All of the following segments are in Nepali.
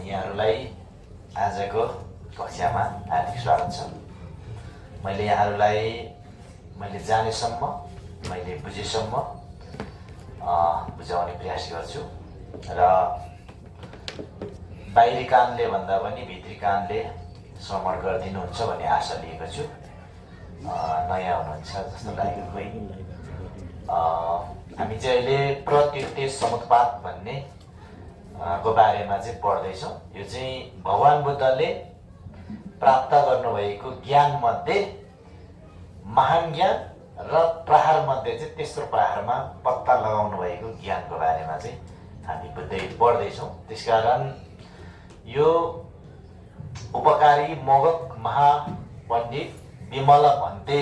यहाँहरूलाई आजको कक्षामा हार्दिक स्वागत छ। मैले यहाँहरूलाई मैले जानेसम्म, मैले बुझेसम्म बुझाउने प्रयास गर्छु र बाहिरी कानले भन्दा पनि भित्री कानले श्रवण गरिदिनुहुन्छ भन्ने आशा लिएको छु। नयाँ हुनुहुन्छ जस्तो लाग्यो कोही। हामी चाहिँ अहिले प्रत्युत्तेज समुत्पात भन्ने को बारेमा चाहिँ पढ्दैछौँ। यो चाहिँ भगवान बुद्धले प्राप्त गर्नुभएको ज्ञान मध्ये महान ज्ञान र प्रहार मध्ये चाहिँ तेस्रो प्रहारमा पत्ता लगाउनु भएको ज्ञानको बारेमा चाहिँ हामी पढ्दैछौँ। त्यसकारण यो उपकारी मोगक महापण्डित विमल भन्ते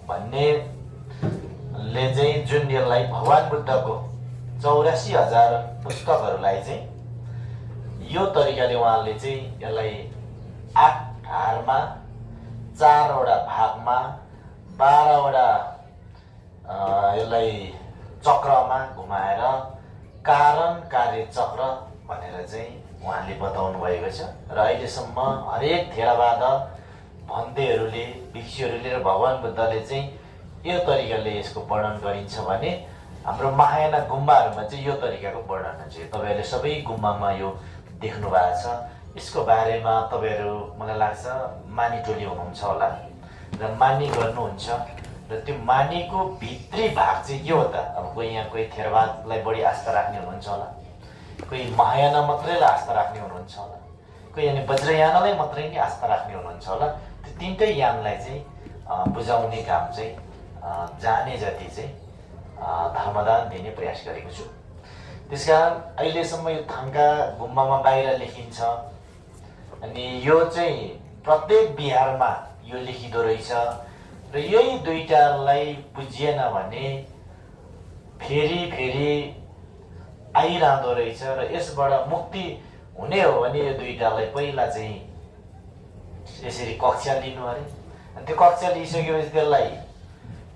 भन्नेले चाहिँ जुन यसलाई भगवान बुद्धको 84,000 पुस्तकहरूलाई चाहिँ यो तरिकाले उहाँले चाहिँ यसलाई 8 हारमा 4वटा भागमा 12वटा यसलाई चक्रमा घुमाएर कारण कार्य चक्र भनेर चाहिँ उहाँले बताउनु भएको छ। र अहिलेसम्म हरेक थेरावाद भन्तेहरूले, भिक्षुहरूले र भगवान बुद्धले चाहिँ यो तरिकाले यसको वर्णन गरिन्छ भने हाम्रो महायाना गुम्बाहरूमा चाहिँ यो तरिकाको वर्णन हुन्छ। तपाईँहरूले सबै गुम्बामा यो देख्नु भएको छ। यसको बारेमा तपाईँहरू मलाई लाग्छ मानिटोली हुनुहुन्छ होला र मान्ने गर्नुहुन्छ। र त्यो मानीको भित्री भाग चाहिँ के हो त? अब कोही थेरवादलाई बढी आस्था राख्ने हुनुहुन्छ होला, कोही महायाना मात्रैलाई आस्था राख्ने हुनुहुन्छ होला, कोही अनि वज्रयानलाई मात्रै नै आस्था राख्ने हुनुहुन्छ होला। त्यो तिनटै यानलाई चाहिँ बुझाउने काम चाहिँ जाने जति चाहिँ धर्मदान दिने प्रयास गरेको छु। त्यसकारण अहिलेसम्म यो थाङ्का गुम्बामा बाहिर लेखिन्छ अनि यो चाहिँ प्रत्येक बिहारमा यो लेखिँदो रहेछ र यही दुईटालाई बुझिएन भने फेरि आइरहँदो रहेछ र यसबाट मुक्ति हुने हो भने यो दुईटालाई पहिला चाहिँ यसरी कक्षा लिनु अरे। अनि त्यो कक्षा लिइसकेपछि त्यसलाई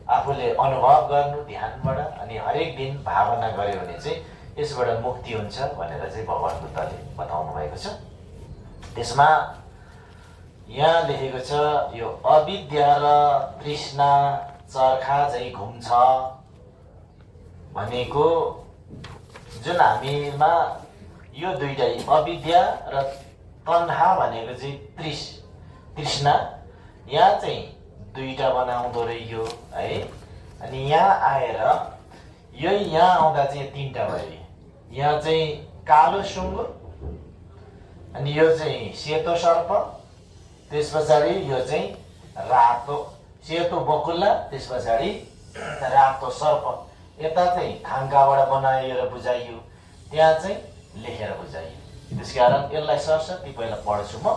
आफूले अनुभव गर्नु ध्यानबाट अनि हरेक दिन भावना गर्यो भने चाहिँ यसबाट मुक्ति हुन्छ भनेर चाहिँ भगवान बुद्धले बताउनु भएको छ। त्यसमा यहाँ लेखेको छ यो अविद्या र तृष्णा चर्खा चाहिँ घुम्छ भनेको जुन हामीमा यो दुईटा अविद्या र तन्हा भनेको चाहिँ तृष्णा यहाँ चाहिँ दुईटा बनाउँदो रह्यो है। अनि यहाँ आएर यहाँ आउँदा चाहिँ तीनटा भयो। यहाँ चाहिँ कालो सुँगुर अनि यो चाहिँ सेतो सर्प, त्यस पछाडि यो चाहिँ रातो सेतो बकुल्ला, त्यस पछाडि रातो सर्प। यता चाहिँ थाङ्काबाट बनाएर बुझाइयो, त्यहाँ चाहिँ लेखेर बुझाइयो। त्यसकारण यसलाई सरस्वती पहिला पढ्छु म।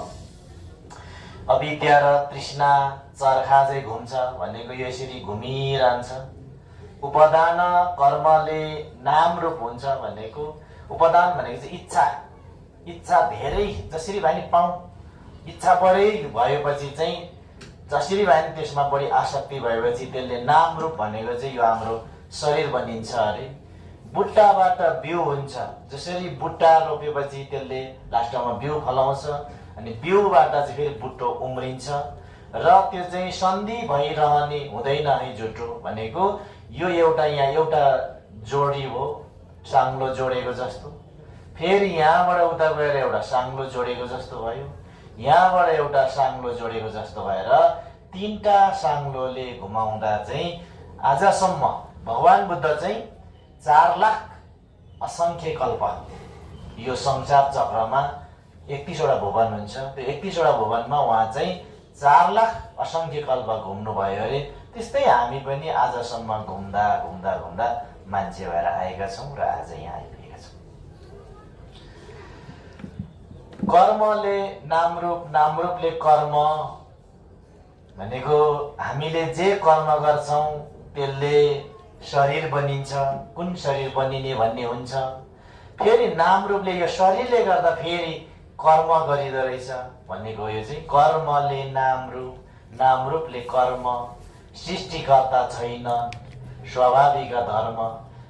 अविद्या र तृष्णा चर्खा चाहिँ घुम्छ भनेको यो यसरी घुमिरहन्छ। उपादान कर्मले नाम रूप हुन्छ भनेको उपादान भनेको चाहिँ इच्छा धेरै जसरी भए नि पाऊँ, इच्छा बढी भएपछि चाहिँ जसरी भए नि त्यसमा बढी आसक्ति भएपछि त्यसले नाम रूप भनेको चाहिँ यो हाम्रो शरीर बनिन्छ अरे। बुट्टाबाट बिउ हुन्छ, जसरी बुट्टा रोपेपछि त्यसले लास्टमा बिउ फलाउँछ अनि बिउबाट चाहिँ फेरि बुट्टो उम्रिन्छ र त्यो चाहिँ सन्धि भइरहने हुँदैन है जुटो भनेको यो यहाँ एउटा जोडी हो, साङ्लो जोडेको जस्तो। फेरि यहाँबाट उता गएर एउटा साङ्लो जोडेको जस्तो भयो, यहाँबाट एउटा साङ्लो जोडेको जस्तो भएर तीनटा साङ्लोले घुमाउँदा चाहिँ आजसम्म भगवान बुद्ध चाहिँ 4 लाख असङ्ख्य कल्प यो संसार चक्रमा 31वटा भुवन हुन्छ। त्यो 31वटा भुवनमा उहाँ चाहिँ 4 लाख असङ्ख्य कल्प घुम्नु भयो अरे। त्यस्तै हामी पनि आजसम्म घुम्दा मान्छे भएर आएका छौँ र आज यहाँ आइपुगेका छौँ। कर्मले नामरूपले कर्म भनेको हामीले जे कर्म गर्छौँ त्यसले शरीर बनिन्छ। कुन शरीर बनिने भन्ने हुन्छ। फेरि नामरूपले यो शरीरले गर्दा फेरि कर्म गरिँदो रहेछ भनेको यो चाहिँ कर्मले नामरूपले कर्म, सृष्टिकर्ता छैन, स्वाभाविक धर्म।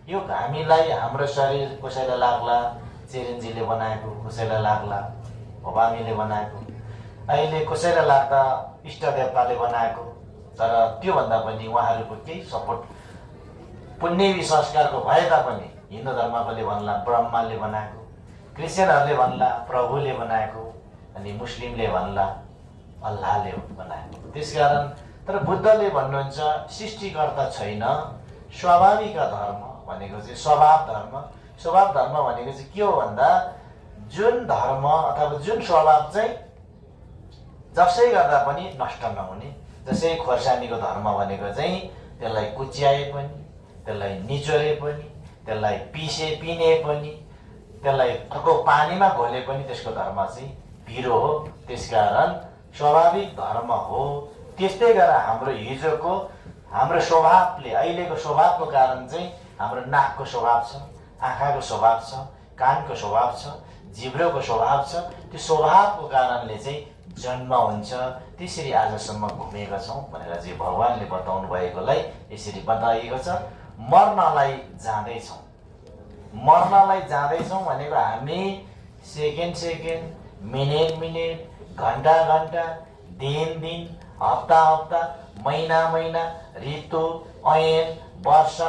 यो हामीलाई हाम्रो शरीर कसैलाई लाग्ला, चेरेन्जीले बनाएको कसैलाई लाग्ला भवामीले बनाएको, अहिले कसैलाई लाग्दा इष्टदेवताले बनाएको। तर त्योभन्दा पनि उहाँहरूको केही सपोर्ट पुण्यवी संस्कारको भए तापनि हिन्दू धर्मकोले भन्ला ब्रह्माले बनाएको, क्रिस्चियनहरूले भन्ला प्रभुले बनाएको, अनि मुस्लिमले भन्ला अल्लाहले बनाएको। त्यसकारण तर बुद्धले भन्नुहुन्छ सृष्टिकर्ता छैन, स्वाभाविक धर्म भनेको चाहिँ स्वभाव धर्म। स्वभाव धर्म भनेको चाहिँ के हो भन्दा जुन धर्म अथवा जुन स्वभाव चाहिँ जसै गर्दा पनि नष्ट नहुने। जसै खोर्सानीको धर्म भनेको चाहिँ त्यसलाई कुच्याए पनि, त्यसलाई निचोरे पनि, त्यसलाई पिने पनि, त्यसलाई अर्को पानीमा घोले पनि त्यसको धर्म चाहिँ पिरो हो। त्यसकारण स्वाभाविक धर्म हो। त्यस्तै गरेर हाम्रो हिजोको हाम्रो स्वभावले अहिलेको स्वभावको कारण चाहिँ हाम्रो नाकको स्वभाव छ, आँखाको स्वभाव छ, कानको स्वभाव छ, जिब्रोको स्वभाव छ। त्यो स्वभावको कारणले चाहिँ जन्म हुन्छ। त्यसरी आजसम्म घुमेका छौँ भनेर चाहिँ भगवानले बताउनु भएकोलाई यसरी बताइएको छ। मर्नलाई जाँदैछौँ, मर्नलाई जाँदैछौँ भनेको हामी सेकेन्ड सेकेन्ड, मिनेट मिनेट, घन्टा घन्टा, दिन दिन, हप्ता हप्ता, महिना महिना, ऋतु, ऐन, वर्ष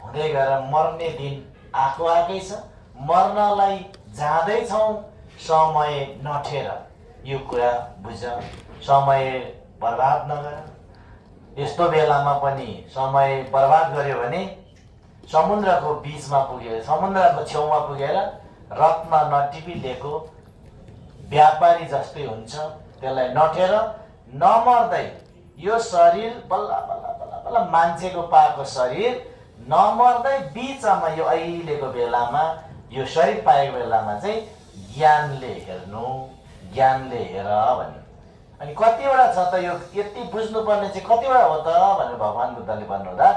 हुँदै गएर मर्ने दिन आएकै छ। मर्नलाई जाँदैछौँ, समय नठेर। यो कुरा बुझ, समय बर्बाद नगर। यस्तो बेलामा पनि समय बर्बाद गर्यो भने समुद्रको बीचमा पुगेर, समुद्रको छेउमा पुगेर रत्न नटिपी लिएको व्यापारी जस्तै हुन्छ। त्यसलाई नठेर नमर्दै यो शरीर बल्ल बल्ल बल्ल बल्ल मान्छेको पाएको शरीर नमर्दै बिचमा यो अहिलेको बेलामा यो शरीर पाएको बेलामा चाहिँ ज्ञानले हेर्नु, ज्ञानले हेर भन्नु। अनि कतिवटा छ त यो यति बुझ्नुपर्ने चाहिँ कतिवटा हो त भनेर भगवान बुद्धले भन्नुहुँदा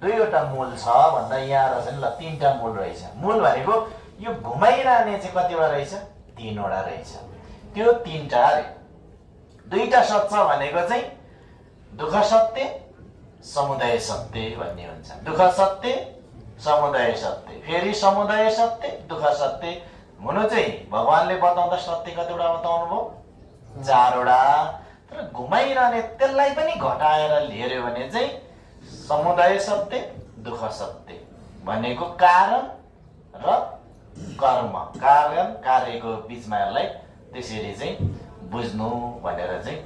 दुईवटा मूल छ भन्दा यहाँ रहेछ नि। ल तीनटा मूल रहेछ। मूल भनेको यो घुमाइरहने चाहिँ कतिवटा रहेछ? तीनवटा रहेछ। त्यो तीनटा अरे दुईटा सत्य भनेको चाहिँ दुःख सत्य, समुदाय सत्य भन्ने हुन्छ। दुःख सत्य, समुदाय सत्य, फेरि समुदाय सत्य, दुःख सत्य हुनु चाहिँ भगवानले बताउँदा सत्य कतिवटा बताउनु भयो? चारवटा। तर घुमाइरहने त्यसलाई पनि घटाएर हेऱ्यो भने चाहिँ समुदाय सत्य, दुःख सत्य भनेको कारण र कर्म, कारण कार्यको बिचमा यसलाई त्यसरी चाहिँ बुझ्नु भनेर चाहिँ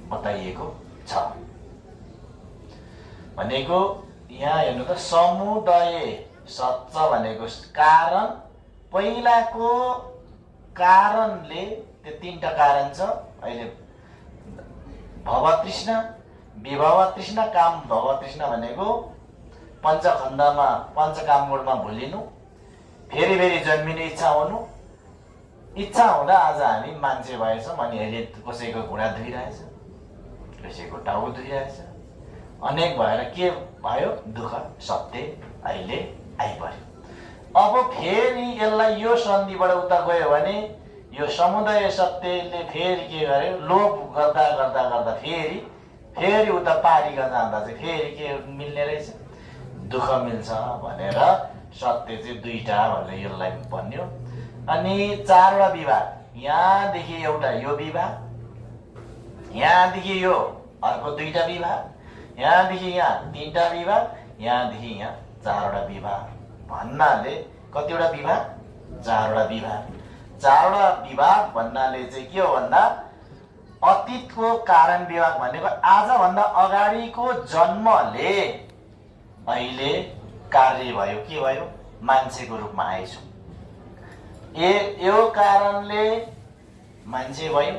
बताइएको छ। भनेको यहाँ हेर्नु त समुदाय सत्य भनेको कारण, पहिलाको कारणले त्यो तीनटा कारण छ। अहिले भवतृष्णा, विभव तृष्णा, काम भव तृष्णा भनेको पञ्चखण्डमा पञ्चकाम गुणमा भुलिनु, फेरि फेरि जन्मिने इच्छा हुनु। इच्छा हुँदा आज हामी मान्छे भएछौँ। अनि अहिले कसैको घुँडा धुइरहेछ, कसैको टाउको धुइरहेछ, अनेक भएर के भयो? दुःख सत्य अहिले आइपर्यो। अब फेरि यसलाई यो सन्धिबाट उता गयो भने यो समुदाय सत्यले फेरि के गर्यो? लोप गर्दा गर्दा गर्दा फेरि फेरि उता पारीका जाँदा चाहिँ फेरि के मिल्ने रहेछ? दुःख मिल्छ भनेर सत्य चाहिँ दुईटा भनेर यसलाई भन्यो। अनि चारवटा विभाग, यहाँदेखि एउटा यो विभाग, यहाँदेखि यो अर्को दुईटा विभाग, यहाँदेखि यहाँ तीनटा विभाग, यहाँदेखि यहाँ चारवटा विभाग भन्नाले कतिवटा विभाग? चारवटा विभाग। चारवटा विभाग भन्नाले चाहिँ के हो भन्दा अतीतको कारण विभाग भनेको आजभन्दा अगाडिको जन्मले अहिले कार्य भयो, के भयो? मान्छेको रूपमा आएछु। यो कारणले मान्छे भयो,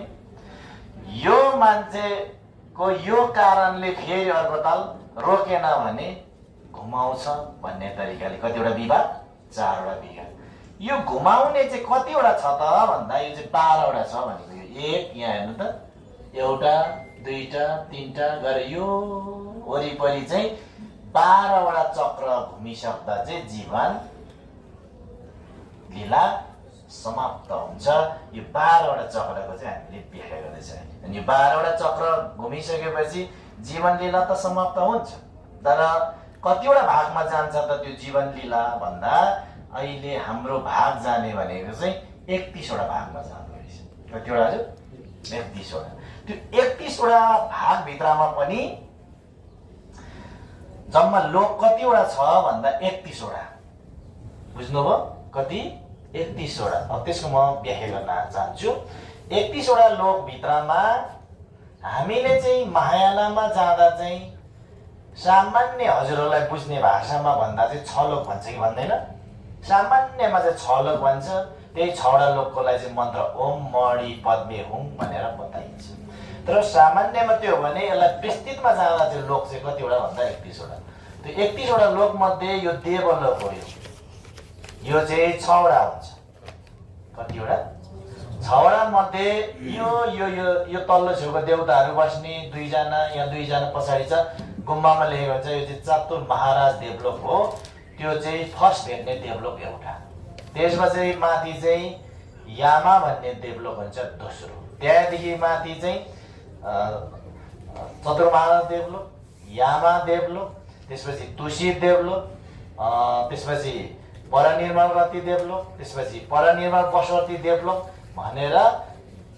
यो मान्छेको यो कारणले फेरि अर्को ताल रोकेन भने घुमाउँछ भन्ने तरिकाले कतिवटा विभाग? चारवटा विभाग। यो घुमाउने चाहिँ कतिवटा छ त भन्दा यो चाहिँ 12वटा छ भनेको। यो एक यहाँ हेर्नु त, एउटा दुईटा तीनटा गरे यो वरिपरि चाहिँ 12वटा चक्र घुमिसक्दा चाहिँ जीवन लीला समाप्त हुन्छ। यो 12वटा चक्रको चाहिँ हामीले व्याख्या गर्दैछ। अनि यो 12वटा चक्र घुमिसकेपछि जीवन लीला त समाप्त हुन्छ। तर कतिवटा भागमा जान्छ त त्यो जीवन लीला भन्दा अहिले हाम्रो भाग जाने भनेको चाहिँ 31 वटा भागमा जाँदो रहेछ। कतिवटा हजुर? 31 वटा। त्यो 31 वटा भागभित्रमा पनि जम्मा लोक कतिवटा छ भन्दा 31 वटा। बुझ्नुभयो? कति? 31 वटा। अब त्यसको म व्याख्या गर्न चाहन्छु। 31 वटा लोकभित्रमा हामीले चाहिँ महायानामा जाँदा चाहिँ सामान्य हजुरहरूलाई बुझ्ने भाषामा भन्दा चाहिँ 6 लोक भन्छ कि भन्दैन? सामान्यमा चाहिँ 6 लोक भन्छ। त्यही 6वटा लोककोलाई चाहिँ मन्त्र ओम मणि पद्मे हुङ भनेर बताइन्छ। तर सामान्यमा त्यो हो भने यसलाई विस्तृतमा जाँदा चाहिँ लोक चाहिँ कतिवटा भन्दा 31 वटा। त्यो 31 वटा लोक मध्ये यो देवलोक हो। यो चाहिँ 6 वटा हुन्छ। कतिवटा? 6 वटा मध्ये यो यो यो यो तल्लो छेउको देवताहरू बस्ने 2 जना, यहाँ 2 जना पछाडि छ, गुम्बामा लेखेको हुन्छ। यो चाहिँ चतुर महाराज देवलोक हो। त्यो चाहिँ फर्स्ट भेट्ने देवलोक एउटा। त्यसमा चाहिँ माथि चाहिँ यामा भन्ने देवलोक हुन्छ दोस्रो। त्यहाँदेखि माथि चाहिँ चतुर महाराज देवलोक, यामा देवलोक, त्यसपछि तुसी देवलोक, त्यसपछि परनिर्मल गति देवलोक, त्यसपछि परनिर्मल बसवर्ती देवलोक भनेर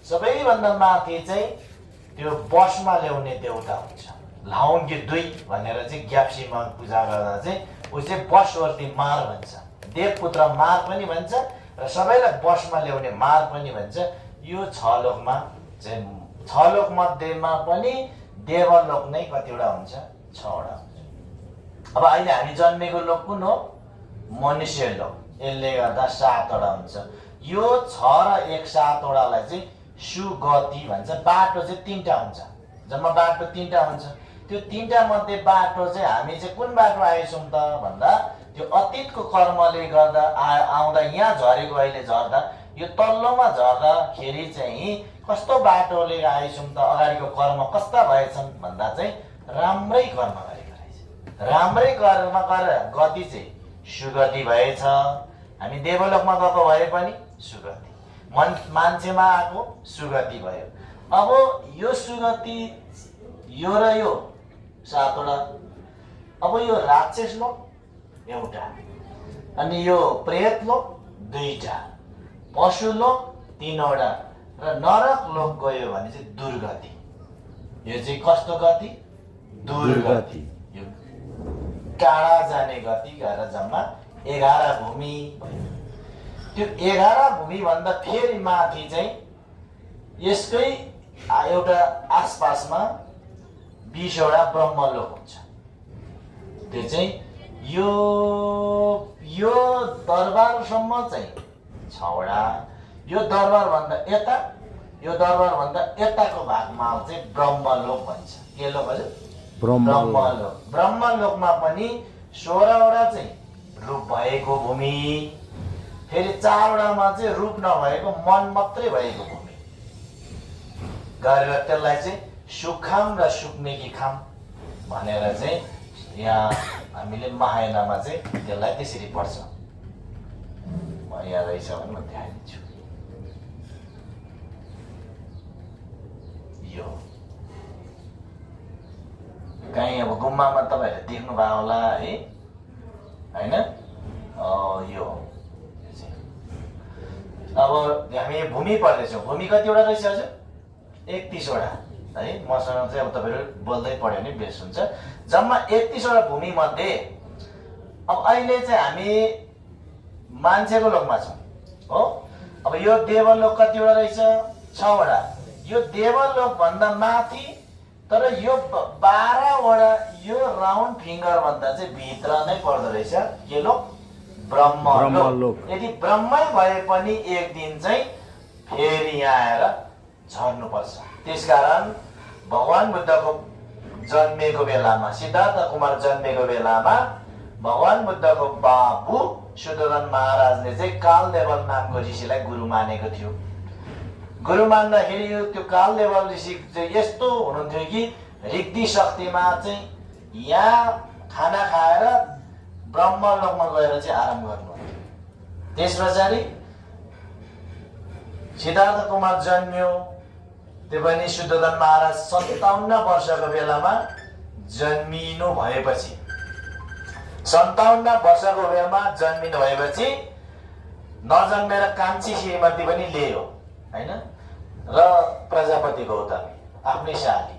सबैभन्दा माथि चाहिँ त्यो बसमा ल्याउने देवता हुन्छ। लाउङ्गे 2 भनेर चाहिँ ग्याप्सीमा पूजा गर्दा चाहिँ ऊ चाहिँ बसवर्ती मार भन्छ। देवपुत्र मार पनि भन्छ र सबैलाई बसमा ल्याउने मार पनि भन्छ। यो 6 लोकमा चाहिँ 6 लोक मध्येमा पनि देवलोक नै कतिवटा हुन्छ? 6 वटा हुन्छ। अब अहिले हामी जन्मेको लोक कुन हो? मनुष्य लोक। यसले गर्दा 7 वटा हुन्छ। यो 6 र 1 7 वटालाई चाहिँ सुगति भन्छ। बाटो चाहिँ 3टा हुन्छ। जम्मा बाटो 3टा हुन्छ। त्यो 3टा मध्ये बाटो चाहिँ हामी चाहिँ कुन बाटो आएछौँ त भन्दा त्यो अतीतको कर्मले गर्दा आउँदा यहाँ झरेको अहिले झर्दा यो तल्लोमा झर्दाखेरि चाहिँ कस्तो बाटोले आएछौँ त, अगाडिको कर्म कस्ता भएछन् भन्दा चाहिँ राम्रै कर्म गरेको रहेछ। राम्रै कर्म गरेर गति चाहिँ सुगति भएछ। हामी देवलोकमा गएको भए पनि सुगति, मान्छेमा आएको सुगति भयो। अब यो सुगति यो र यो 7 वटा। अब यो राक्षस लोक एउटा, अनि यो प्रेत लोक 2टा, पशु लोक 3 वटा र नरक लोक गयो भने चाहिँ दुर्गति। यो चाहिँ कस्तो गति? दुर्गति। यो टाढा जाने गति गरेर जम्मा 11 भूमि भयो। त्यो 11 भूमि भन्दा फेरि माथि चाहिँ यसकै एउटा आसपासमा 20 वटा ब्रह्मलोक हुन्छ। त्यो चाहिँ यो दरबारसम्म चाहिँ 6 वटा। यो दरबार भन्दा यता, यो दरबार भन्दा यताको भागमा चाहिँ ब्रह्मलोक भन्छ। के लोक हजुर? ब्रह्मलोक। ब्रह्मलोकमा पनि 16 वटा चाहिँ रूप भएको भूमि, फेरि 4 वटामा चाहिँ रूप नभएको मन मात्रै भएको भूमि गरेर त्यसलाई चाहिँ सुखाम र सुक्नेकी खाम भनेर चाहिँ यहाँ हामीले महायानामा चाहिँ त्यसलाई त्यसरी पढ्छ। म यहाँ रहेछ भने म देखाइदिन्छु। यो कहीँ अब गुम्बामा तपाईँहरूले देख्नु भयो होला है, होइन? यो अब हामी भूमि पढ्दैछौँ। भूमि कतिवटा रहेछ हजुर? 31 वटा है। मसँग चाहिँ अब तपाईँहरू बोल्दै पढ्यो भने बेस हुन्छ। जम्मा 31 वटा भूमि मध्ये अब अहिले चाहिँ हामी मान्छेको लोकमा छौँ हो। अब यो देवलोक कतिवटा रहेछ? 6 वटा। यो देवलोक भन्दा माथि, तर यो 12 वटा यो राउन्ड फिङ्गर भन्दा चाहिँ भित्र नै पर्दो रहेछ। के लोक? ब्रह्मलोक। यदि ब्रह्मै भए पनि एक दिन चाहिँ फेरि यहाँ आएर झर्नुपर्छ। त्यसकारण भगवान बुद्धको जन्मेको बेलामा, सिद्धार्थ कुमार जन्मेको बेलामा भगवान बुद्धको बाबु शुद्धोधन महाराजले चाहिँ कालदेवल नामको ऋषिलाई गुरु मानेको थियो। गुरु मान्दाखेरि त्यो कालदेवल ऋषि चाहिँ यस्तो हुनुहुन्थ्यो कि रिक्ति शक्तिमा चाहिँ यहाँ खाना खाएर ब्रह्मलोकमा गएर चाहिँ आराम गर्नु। त्यस पछाडि सिद्धार्थ कुमार जन्मियो। त्यो पनि शुद्धोधन महाराज 57 वर्षको बेलामा जन्मिनु भएपछि 57 वर्षको उमेरमा जन्मिनु भएपछि नजन्मेर कान्छी श्रीमती पनि ल्यायो हैन र प्रजापति गौतमी आफ्नै साली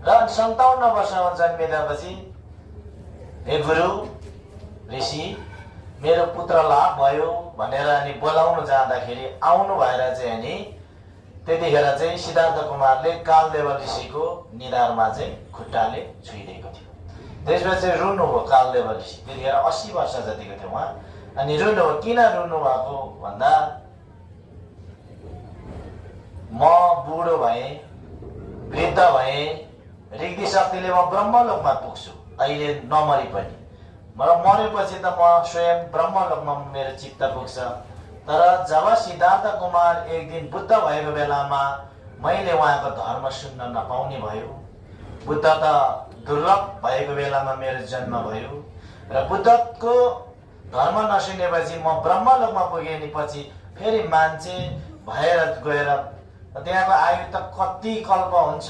र 57 वर्षमा जन्मिएपछि हे गुरु ऋषि मेरो पुत्र लाभ भयो भनेर अनि बोलाउन जाँदाखेरि आउनु भएर चाहिँ अनि त्यतिखेर चाहिँ सिद्धार्थ कुमारले कालदेव ऋषिको निधारमा चाहिँ खुट्टाले छुइदिएको थियो। त्यसपछि रुनुभयो कालदेव ऋषि, त्यतिखेर 80 वर्ष जतिको थियो उहाँ। अनि रुनुभयो। किन रुनु भएको भन्दा म बुढो भएँ, वृद्ध भएँ, ऋद्धि शक्तिले म ब्रह्मलोकमा पुग्छु अहिले नमरी पनि। म मरेपछि त म स्वयं ब्रह्मलोकमा मेरो चित्त पुग्छ। तर जब सिद्धार्थ कुमार एक दिन बुद्ध भएको बेलामा मैले उहाँको धर्म सुन्न नपाउने भयो। बुद्ध त दुर्लभ भएको बेलामा मेरो जन्म भयो र बुद्धको धर्म नसुनेपछि म ब्रह्मलोकमा पुगेँ। पछि फेरि मान्छे भएर गएर त्यहाँको आयु त कति कल्प हुन्छ।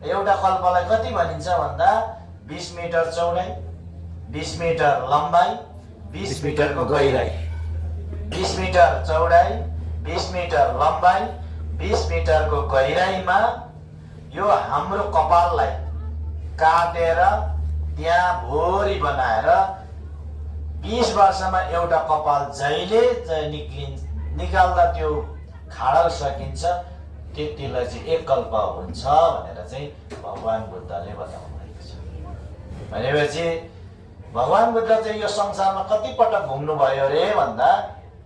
एउटा कल्पलाई कति भनिन्छ भन्दा 20 मिटर चौडाइ, 20 मिटर लम्बाइ, 20 मिटरको गहिराइ। 20 मिटर चौडाइ, 20 मिटर लम्बाइ, 20 मिटरको गहिराइमा यो हाम्रो कपाललाई काटेर त्यहाँ भोरी बनाएर 20 वर्षमा एउटा कपाल जहिले निकाल्दा त्यो खाडल सकिन्छ, त्यतिलाई चाहिँ एक कल्प हुन्छ भनेर चाहिँ भगवान बुद्धले बताउनु भएको छ। भनेपछि भगवान बुद्ध चाहिँ यो संसारमा कति पटक घुम्नु भयो रे भन्दा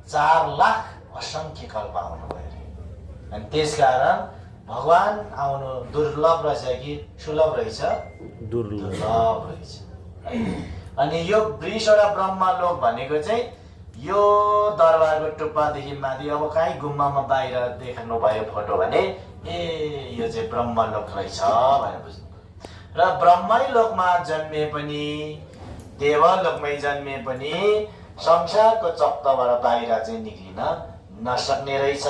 4 लाख असंख्य कल्प आउनु भयो रे। अनि त्यसकारण भगवान आउनु दुर्लभ रहेछ कि सुलभ रहेछ? दुर्लभ रहेछ। अनि यो 20वटा ब्रह्मलोक भनेको चाहिँ यो दरबारको टुप्पादेखि माथि अब कहीँ गुम्बामा बाहिर देख्नु भयो फोटो भने ए यो चाहिँ ब्रह्मलोक रहेछ भनेर बुझ्नु। र ब्रह्मै लोकमा जन्मे पनि देवलोकमै जन्मे पनि संसारको चक्करबाट बाहिर चाहिँ निक्लिन नसक्ने रहेछ।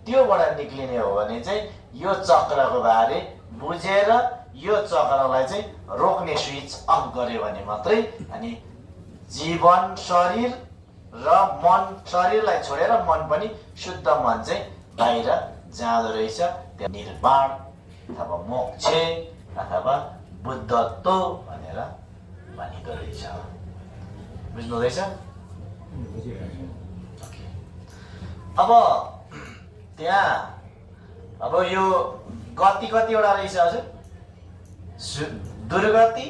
त्योबाट निक्लिने हो भने चाहिँ यो चक्रको बारे बुझेर यो चक्रलाई चाहिँ रोक्ने स्विच अफ गर्यो भने मात्रै अनि जीवन शरीर र मन, शरीरलाई छोडेर मन पनि शुद्ध मन चाहिँ बाहिर जाँदो रहेछ। त्यो निर्वाण अथवा मोक्ष अथवा बुद्धत्व भनेर भनिदो रहेछ। बुझ्नु हुँदैछ? अब त्यहाँ अब यो गति कतिवटा रहेछ हजुर? दुर्गति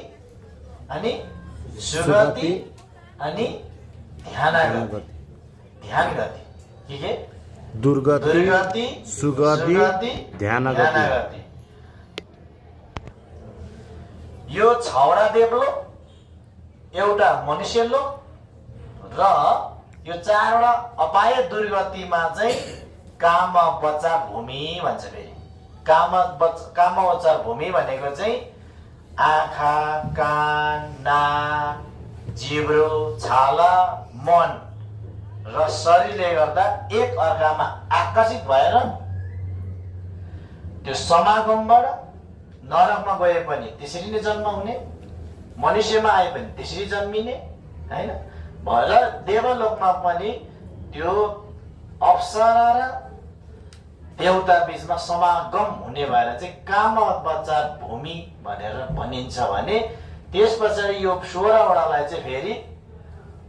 अनि सुगति अनि ध्यानगति। ध्यान गति के दुर्गति, सुगति, ध्यानगति। यो 6वटा देवलोक, एउटा मनुष्य लोक र यो 4वटा अपाय दुर्गतिमा चाहिँ कामवचा भूमि भन्छ। फेरि कामवचा भूमि भनेको चाहिँ आँखा, कान, नाक, जिब्रो, छाला, मन र शरीरले गर्दा एक अर्कामा आकर्षित भएर त्यो समागमबाट नरकमा गए पनि त्यसरी नै जन्म हुने, मनुष्यमा आए पनि त्यसरी जन्मिने हैन भएर देवलोकमा पनि त्यो अप्सरा र देवता बीचमा समागम हुने भएर चाहिँ कामवचा भूमि भनेर भनिन्छ भने त्यस पछाडि यो 16वटालाई चाहिँ फेरि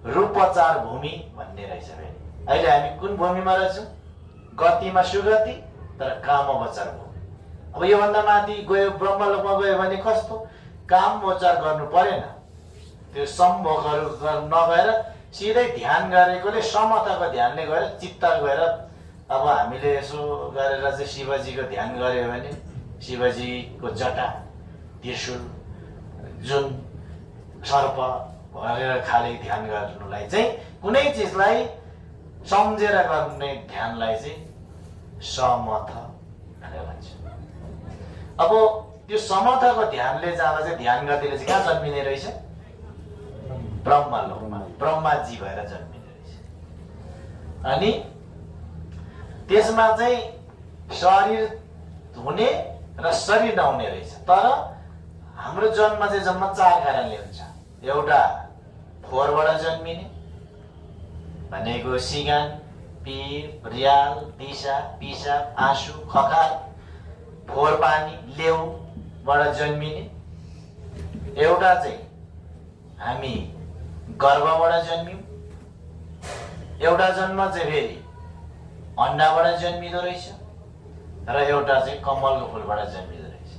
रूपचार भूमि भन्ने रहेछ। फेरि अहिले हामी कुन भूमिमा रहेछौँ? गतिमा सुगति तर कामवचार भूमि। अब योभन्दा माथि गयो ब्रह्मलोकमा गयो भने कस्तो कामवचार गर्नु परेन, त्यो सम्भोगहरू नगएर सिधै ध्यान गरेकोले समताको ध्यानले गएर चित्त गएर अब हामीले यसो गरेर चाहिँ शिवजीको ध्यान गर्यो भने शिवजीको जटा, त्रिशूल, जुन सर्प भनेर खाली ध्यान गर्नुलाई चाहिँ कुनै चिजलाई सम्झेर गर्ने ध्यानलाई चाहिँ समथ भनेर भन्छ। अब त्यो समथको ध्यानले जाँदा चाहिँ ध्यान गतिले चाहिँ कहाँ जन्मिने रहेछ? ब्रह्मलोकमा ब्रह्माजी भएर जन्मिने रहेछ। अनि त्यसमा चाहिँ शरीर हुने र शरीर नहुने रहेछ। तर हाम्रो जन्म चाहिँ जम्मा 4 कारणले हुन्छ। एउटा फोहोरबाट जन्मिने भनेको सिगान, पिर, रियाल, दिसा, पिसाब, आँसु, खखार, फोहोर पानी, लेउबाट जन्मिने। एउटा चाहिँ हामी गर्भबाट जन्म्यौँ, एउटा जन्म चाहिँ फेरि अन्डाबाट जन्मिँदो रहेछ र एउटा चाहिँ कमलको फुलबाट जन्मिँदो रहेछ।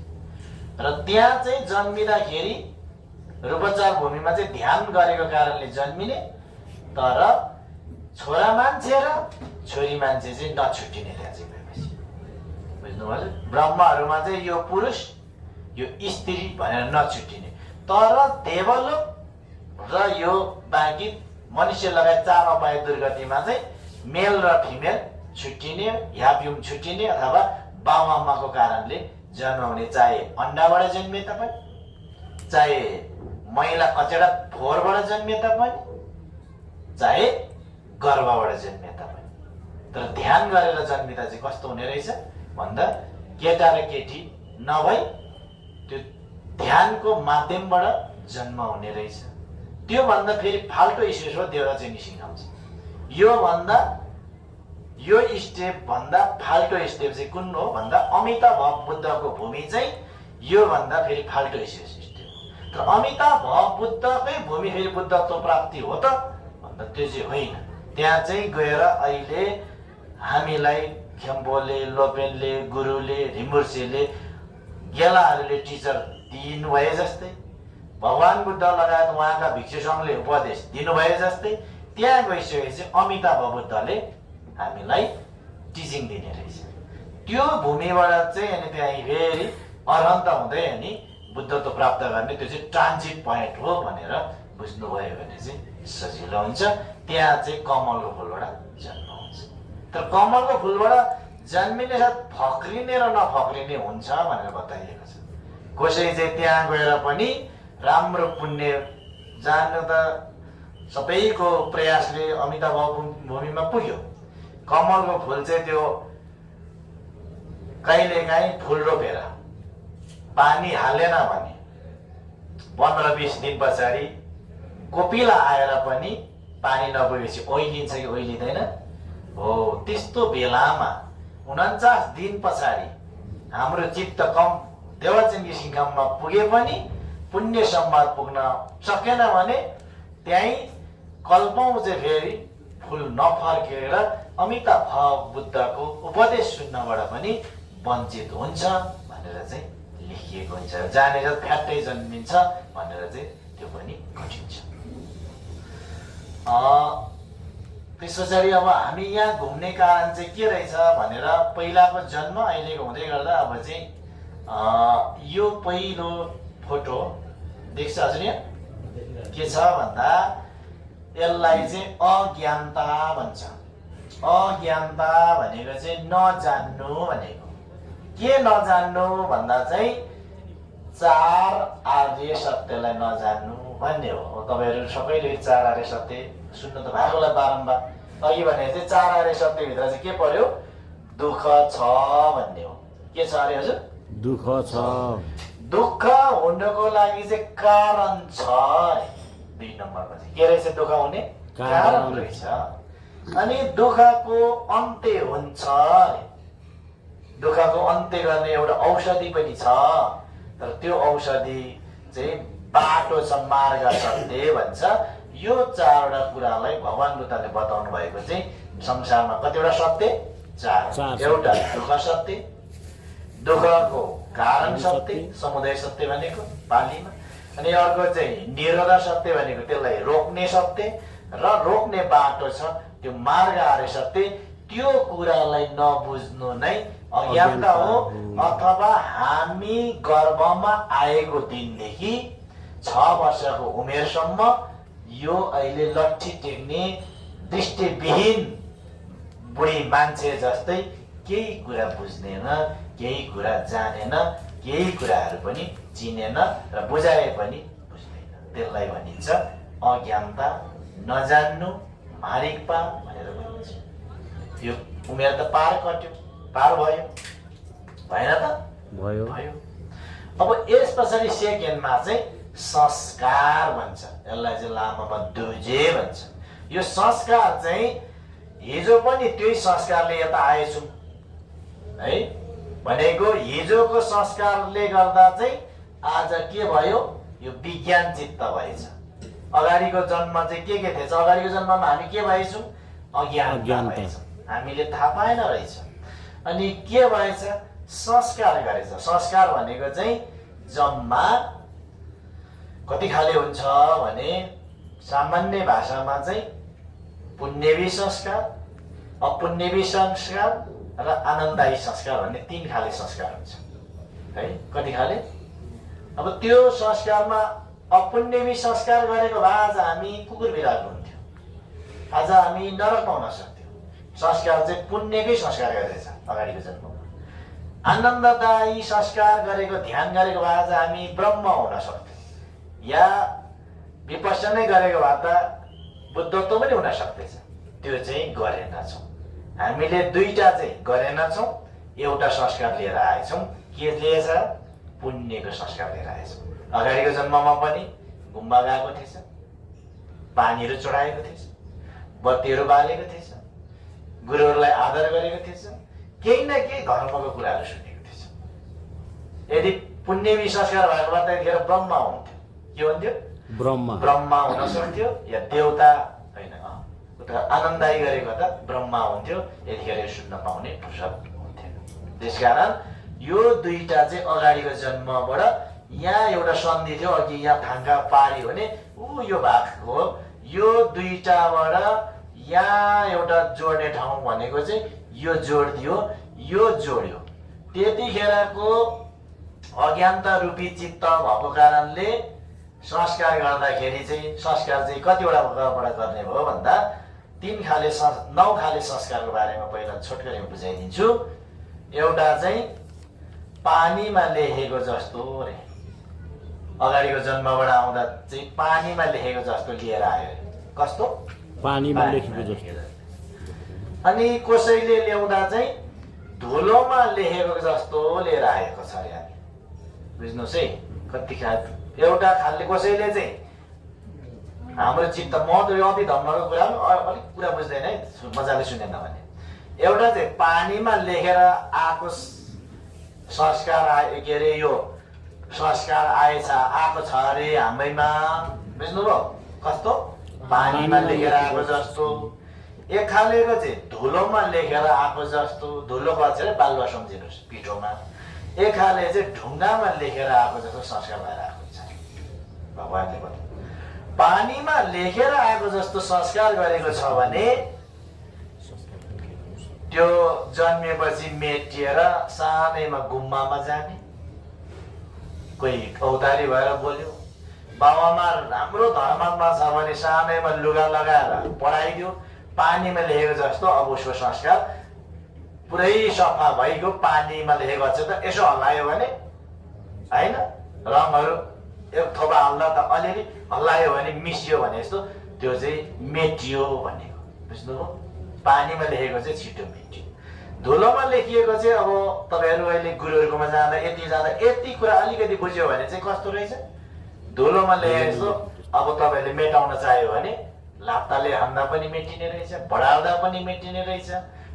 र त्यहाँ चाहिँ जन्मिँदाखेरि रूपचार भूमिमा चाहिँ ध्यान गरेको कारणले जन्मिने, तर छोरा मान्छे र छोरी मान्छे चाहिँ नछुट्टिने। त्यहाँ चाहिँ गएपछि बुझ्नुभयो। ब्रह्महरूमा चाहिँ यो पुरुष यो स्त्री भनेर नछुट्टिने, तर देवलोक र यो बाँकी मनुष्य लगायत 4 अपाय दुर्गतिमा चाहिँ मेल र फिमेल छुट्टिने, ह्याप्युम छुट्टिने अथवा बाउआमाको कारणले जन्माउने। चाहे अन्डाबाट जन्मिए तापनि, चाहे महिला कचेडा फोहोरबाट जन्मिए तापनि, चाहे गर्भबाट जन्मिए तापनि। तर ध्यान गरेर जन्मिँदा चाहिँ कस्तो हुने रहेछ भन्दा केटा र केटी नभई त्यो ध्यानको माध्यमबाट जन्म हुने रहेछ। त्यो भन्दा फेरि फाल्टो ईश्वर देवता चाहिँ निस्किन्छ। यो स्टेप भन्दा फाल्टो स्टेप चाहिँ कुन हो भन्दा अमिताभ बुद्धको भूमि चाहिँ यो भन्दा फेरि फाल्टो स्टेप हो। तर अमिताभ बुद्धकै भूमि फेरि बुद्धत्व प्राप्ति हो त भन्दा त्यो चाहिँ होइन। त्यहाँ चाहिँ गएर अहिले हामीलाई खेम्पोले, लोपेनले, गुरुले, रिम्बुर्सेले, गेलाहरूले टिचर दिनुभए जस्तै, भगवान बुद्ध लगायत उहाँका भिक्षु सङ्घले उपदेश दिनुभए जस्तै त्यहाँ गइसकेपछि अमिताभ बुद्धले हामीलाई टिचिङ दिने रहेछ। त्यो भूमिबाट चाहिँ अनि त्यहाँ फेरि अरहन्त हुँदै अनि बुद्धत्व प्राप्त गर्ने त्यो चाहिँ ट्रान्जिट पोइन्ट हो भनेर बुझ्नुभयो भने चाहिँ सजिलो हुन्छ। त्यहाँ चाहिँ कमलको फुलबाट जन्म हुन्छ। तर कमलको फुलबाट जन्मिने साथ फक्रिने र नफक्रिने हुन्छ भनेर बताइएको छ। कसै चाहिँ त्यहाँ गएर पनि राम्रो पुण्य जान्नु त सबैको प्रयासले अमिताभ भूमिमा पुग्यो। कमलको फुल चाहिँ त्यो कहिलेकाहीँ फुल रोपेर पानी हालेन भने 15-20 दिन पछाडि कोपिला आएर पनि पानी नपुगेपछि ओइलिन्छ कि ओइलिँदैन हो। त्यस्तो बेलामा 49 दिन पछाडि हाम्रो चित्त कम देवचन्द्र सिंहमा पुगे पनि पुण्य सम्वाद पुग्न सकेन भने त्यही कल्पौँ चाहिँ फेरि फुल नफर्केर अमिताभ बुद्धको उपदेश सुन्नबाट पनि वञ्चित हुन्छ भनेर चाहिँ लेखिएको हुन्छ। जानेर फ्याट्टै जन्मिन्छ भनेर चाहिँ त्यो पनि घटिन्छ। त्यस पछाडि अब हामी यहाँ घुम्ने कारण चाहिँ के रहेछ भनेर पहिलाको जन्म अहिलेको हुँदै गर्दा अब चाहिँ यो पहिलो फोटो देख्छ हजुर। यहाँ के छ भन्दा यसलाई चाहिँ अज्ञानता भन्छ। अज्ञानता भनेको चाहिँ नजान्नु भनेको। के नजान्नु भन्दा चाहिँ 4 आर्य सत्यलाई नजान्नु भन्ने हो। तपाईँहरू सबैले 4 आर्य सत्य सुन्नु त भएको होला बारम्बार। अघि भने चाहिँ 4 आर्य सत्यभित्र चाहिँ के पर्यो? दुःख छ भन्ने हो। के छ अरे हजुर? दुःख छ। दुःख हुनको लागि चाहिँ कारण छ। 2 नम्बरमा चाहिँ के रहेछ? दुःख हुने कारण रहेछ। अनि दुःखको अन्त्य हुन्छ। दुःखको अन्त्य गर्ने एउटा औषधि पनि छ। तर त्यो औषधि चाहिँ बाटो छ, मार्ग सत्य भन्छ। यो 4वटा कुरालाई भगवान बुद्धले बताउनु भएको चाहिँ संसारमा कतिवटा सत्य? 4। एउटा दुःख सत्य, दुःखको कारण सत्य, समुदाय सत्य भनेको पालीमा। अनि अर्को चाहिँ निरोध सत्य भनेको त्यसलाई रोक्ने सत्य र रोक्ने बाटो छ त्यो मार्ग आर्य सत्य। त्यो कुरालाई नबुझ्नु नै अज्ञानता हो। अथवा हामी गर्भमा आएको दिनदेखि 6 वर्षको उमेरसम्म यो अहिले लट्ठी टेक्ने दृष्टिविहीन बुढी मान्छे जस्तै केही कुरा बुझ्दैन, केही कुरा जानेन, केही कुराहरू पनि चिनेन र बुझाए पनि बुझ्दैन। त्यसलाई भनिन्छ अज्ञानता, नजान्नु, मारिकपा भनेर भनिन्छ। यो उमेर त पार कट्यो, पार भयो भएन त? भयो। अब यस पछाडि सेकेन्डमा चाहिँ संस्कार भन्छ, यसलाई चाहिँ लामामा दुजे भन्छ। यो संस्कार चाहिँ हिजो पनि त्यही संस्कारले यता आएछौँ है, भनेको हिजोको संस्कारले गर्दा चाहिँ आज के भयो, यो विज्ञान चित्त भएछ। अगाडिको जन्म चाहिँ के थिएछ, अगाडिको जन्ममा हामी के भएछौँ, अज्ञानता भएछौँ, हामीले थाहा पाएन रहेछ। अनि के भएछ, संस्कार गरेछ। संस्कार भनेको चाहिँ जम्मा कति खाले हुन्छ भने सामान्य भाषामा चाहिँ पुण्यवी संस्कार, अपुण्यवी संस्कार र आनन्ददायी संस्कार भन्ने 3 खाले संस्कार हुन्छ है। कति खाले, अब त्यो संस्कारमा अपुण्यवी संस्कार गरेको भए आज हामी कुकुर बिरालो हुन्थ्यो, आज हामी नरक पाउन सक्थ्यौँ। संस्कार चाहिँ पुण्यकै संस्कार गरेछ अगाडिको जन्ममा। आनन्ददायी संस्कार गरेको, ध्यान गरेको भए आज हामी ब्रह्म हुन सक्थ्यौँ, या विपस्सनै गरेको भए त बुद्धत्व पनि हुन सक्दैछ। त्यो चाहिँ गरेनछौँ हामीले, दुईटा चाहिँ गरेनछौँ। एउटा संस्कार लिएर आएछौँ, के लिएछ, पुण्यको संस्कार लिएर आएछौँ। अगाडिको जन्ममा पनि गुम्बा गएको थिएछ, पानीहरू चढाएको थिएछ, बत्तीहरू बालेको थिएछ, गुरुहरूलाई आदर गरेको थिएछ, केही न केही धर्मको कुराहरू सुनेको थिएछ। यदि पुण्यवी संस्कार भएको भए त्यतिखेर ब्रह्म हुन्थ्यो। के हुन्थ्यो, ब्रह्मा हुन सक्थ्यो, या देवता होइन, आनन्ददायी गरेको त ब्रह्मा हुन्थ्यो। यतिखेर सुन्न पाउने फुर्सद हुन्थ्यो। त्यसकारण यो दुईटा चाहिँ अगाडिको जन्मबाट, यहाँ एउटा सन्धि थियो अघि, यहाँ थाङ्का पार्यो भने ऊ यो भाग हो। यो दुईटाबाट यहाँ एउटा जोड्ने ठाउँ भनेको चाहिँ यो जोडिदियो, यो जोड्यो। त्यतिखेरको अज्ञानता रूपी चित्त भएको कारणले संस्कार गर्दाखेरि चाहिँ, संस्कार चाहिँ कतिवटा प्रकारबाट गर्ने भयो भन्दा 9 खाले संस्कारको बारेमा पहिला छोटकरीमा बुझाइदिन्छु। एउटा चाहिँ पानीमा लेखेको जस्तो रे, अगाडिको जन्मबाट आउँदा चाहिँ पानीमा लेखेको जस्तो लिएर आयो। कस्तो, पानीमा लेखेको जस्तो। अनि कसैले ल्याउँदा चाहिँ धुलोमा लेखेको जस्तो लिएर आएको छ अरे। बुझ्नुहोस् है, कति एउटा खालले कसैले चाहिँ हाम्रो चित्त, म त यो अति धर्मको कुरा अलिक कुरा बुझ्दैन है, मजाले सुनेन भने। एउटा चाहिँ पानीमा लेखेर आएको संस्कार आयो, के अरे यो संस्कार आएछ, आएको छ अरे हाम्रैमा। बुझ्नुभयो, कस्तो, पानीमा लेखेर आएको जस्तो। एक खालेको चाहिँ धुलोमा लेखेर आएको जस्तो, धुलोको अक्षर बालुवा सम्झिनुहोस् पिठोमा। एक खाले चाहिँ ढुङ्गामा लेखेर आएको जस्तो संस्कार भएर आएको हुन्छ। भगवानले भन्नु पानीमा लेखेर आएको जस्तो संस्कार गरेको छ भने त्यो जन्मेपछि मेटिएर सानैमा गुम्बामा जाने, कोही औतारी भएर बोल्यो, बाबामा राम्रो धर्ममा छ भने सानैमा लुगा लगाएर पढाइदियो। पानीमा लेखेको जस्तो अब उसको संस्कार पुरै सफा भइगयो। पानीमा लेखेको छ त यसो हल्लायो भने होइन, रङहरू एक थोपा हल्ला त अलिअलि हल्लायो भने मिसियो भने जस्तो त्यो चाहिँ मेटियो भनेको। बुझ्नुभयो, पानीमा लेखेको चाहिँ छिटो मेटियो। धुलोमा लेखिएको चाहिँ अब तपाईँहरू अहिले गुरुहरूकोमा जाँदा यति कुरा अलिकति बुझ्यो भने चाहिँ कस्तो रहेछ, धुलोमा लेखेको जस्तो। अब तपाईँहरूले मेटाउन चाह्यो भने लात्ताले हान्दा पनि मेटिने रहेछ, बढार्दा पनि मेटिने रहेछ,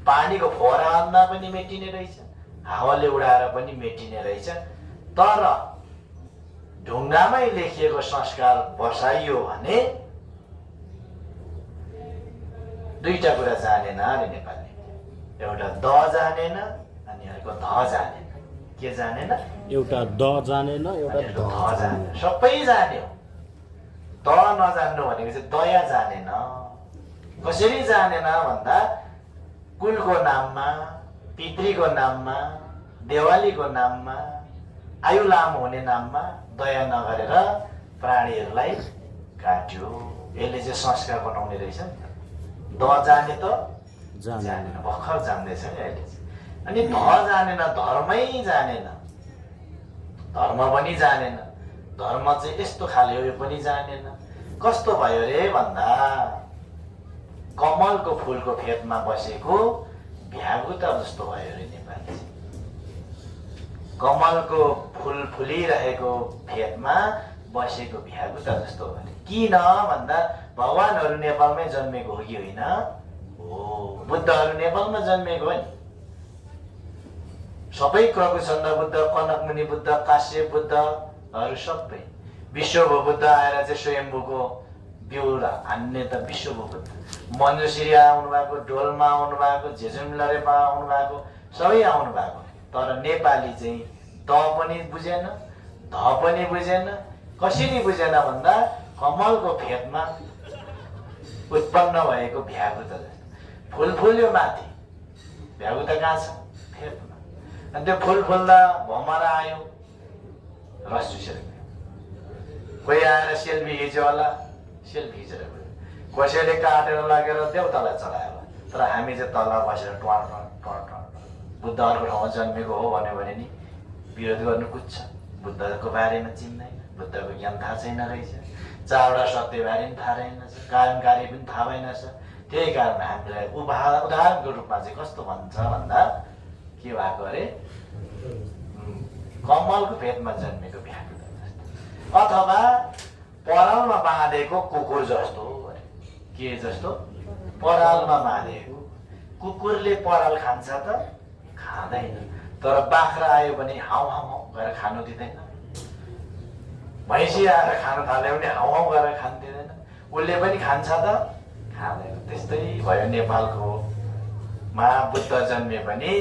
पानीको फोहरा हान्दा पनि मेटिने रहेछ, हावाले उडाएर पनि मेटिने रहेछ। तर ढुङ्गामै लेखिएको संस्कार बसाइयो भने दुईटा कुरा जानेन अरे नेपाली। एउटा द जानेन अनि अर्को ध जानेन। के जानेन? एउटा द जानेन, एउटा ध जानेन। सबै जान्यो, द नजान्नु भनेको चाहिँ दया जानेन। कसरी जानेन भन्दा कुलको नाममा, पितृको नाममा, देवालीको नाममा, आयु लामो हुने नाममा दया नगरेर प्राणीहरूलाई काट्यो। यसले चाहिँ संस्कार बनाउने रहेछ नि त। द जाने त जानेन, भर्खर जान्दैछ नि अहिले चाहिँ। अनि ध जानेन, धर्मै जानेन, धर्म पनि जानेन। धर्म चाहिँ यस्तो खाले हो यो पनि जानेन। कस्तो भयो रे भन्दा कमलको फुलको फेदमा बसेको भ्यागुता जस्तो भयो रे नेपाली चाहिँ। कमलको फुल फुलिरहेको फेदमा बसेको भ्यागुता जस्तो हो भने किन भन्दा भगवानहरू नेपालमै जन्मेको हो कि होइन हो बुद्धहरू नेपालमा जन्मेको हो नि सबै क्रकुचण्ड बुद्ध कनकमुनि बुद्ध काश्य बुद्धहरू सबै विश्वभू बुद्ध आएर चाहिँ स्वयम्भूको बिउरा हान्ने त विश्वभू बुद्ध मञ्जुश्री आउनु भएको डोल्मा आउनु भएको झेजुमलरेमा आउनु भएको सबै आउनु भएको तर नेपाली चाहिँ द पनि बुझेन ध पनि बुझेन कसरी बुझेन भन्दा कमलको फेदमा उत्पन्न भएको भ्यागुता जस्तो फुल फुल्यो माथि भ्यागुता कहाँ छ फेदमा अनि त्यो फुल फुल्दा भमरा आयो रस चुसेर गयो कोही आएर सेल्फी खिच्यो होला सेल्फी खिचेर गयो कसैले काटेर लगेर देउतालाई चढायो होला तर हामी चाहिँ तल बसेर टुवा बुद्धहरूको ठाउँमा जन्मेको हो भन्यो भने नि विरोध गर्नु कुद्छ बुद्धको बारेमा चिन्दैन बुद्धको ज्ञान थाहा छैन रहेछ चारवटा सत्यबारे पनि थाहा रहेनछ कारण कार्य पनि थाहा भएनछ त्यही कारण हामीलाई उदाहरणको रूपमा चाहिँ कस्तो भन्छ भन्दा के भएको अरे कमलको पेटमा जन्मेको भ्यागुता जस्तो अथवा परालमा बाँधेको कुकुर जस्तो अरे के जस्तो परालमा बाँधेको कुकुरले पराल खान्छ त खाँदैन तर बाख्रा आयो भने हाउ हाउ गरेर खानु दिँदैन भैँसी आएर खान थाल्यो भने हाउ हाउ गरेर खानु दिँदैन उसले पनि खान्छ त खाँदैन त्यस्तै भयो नेपालको महाबुद्ध जन्मे पनि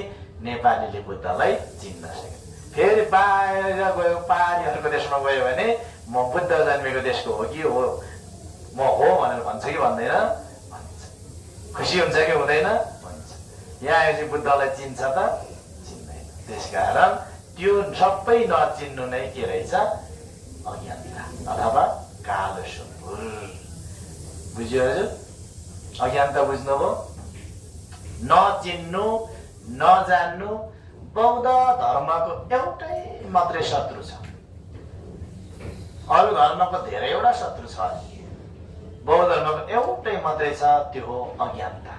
नेपालीले बुद्धलाई चिन्न सकेन फेरि बाहिर गयो पहाडीहरूको देशमा गयो भने म बुद्ध जन्मेको देशको हो कि हो म हो भनेर भन्छ कि भन्दैन भन्छ खुसी हुन्छ कि हुँदैन भन्छ यहाँ आएपछि बुद्धलाई चिन्छ त चिन्दैन त्यसकारण त्यो सबै नचिन्नु नै के रहेछ अज्ञानता अथवा कालो सुँगुर बुझ्यो हजुर अज्ञानता बुझ्नुभयो नचिन्नु नजान्नु बौद्ध धर्मको एउटै मात्रै शत्रु छ अरू धर्मको धेरैवटा शत्रु छ बौद्ध धर्मको एउटै मात्रै छ त्यो हो अज्ञानता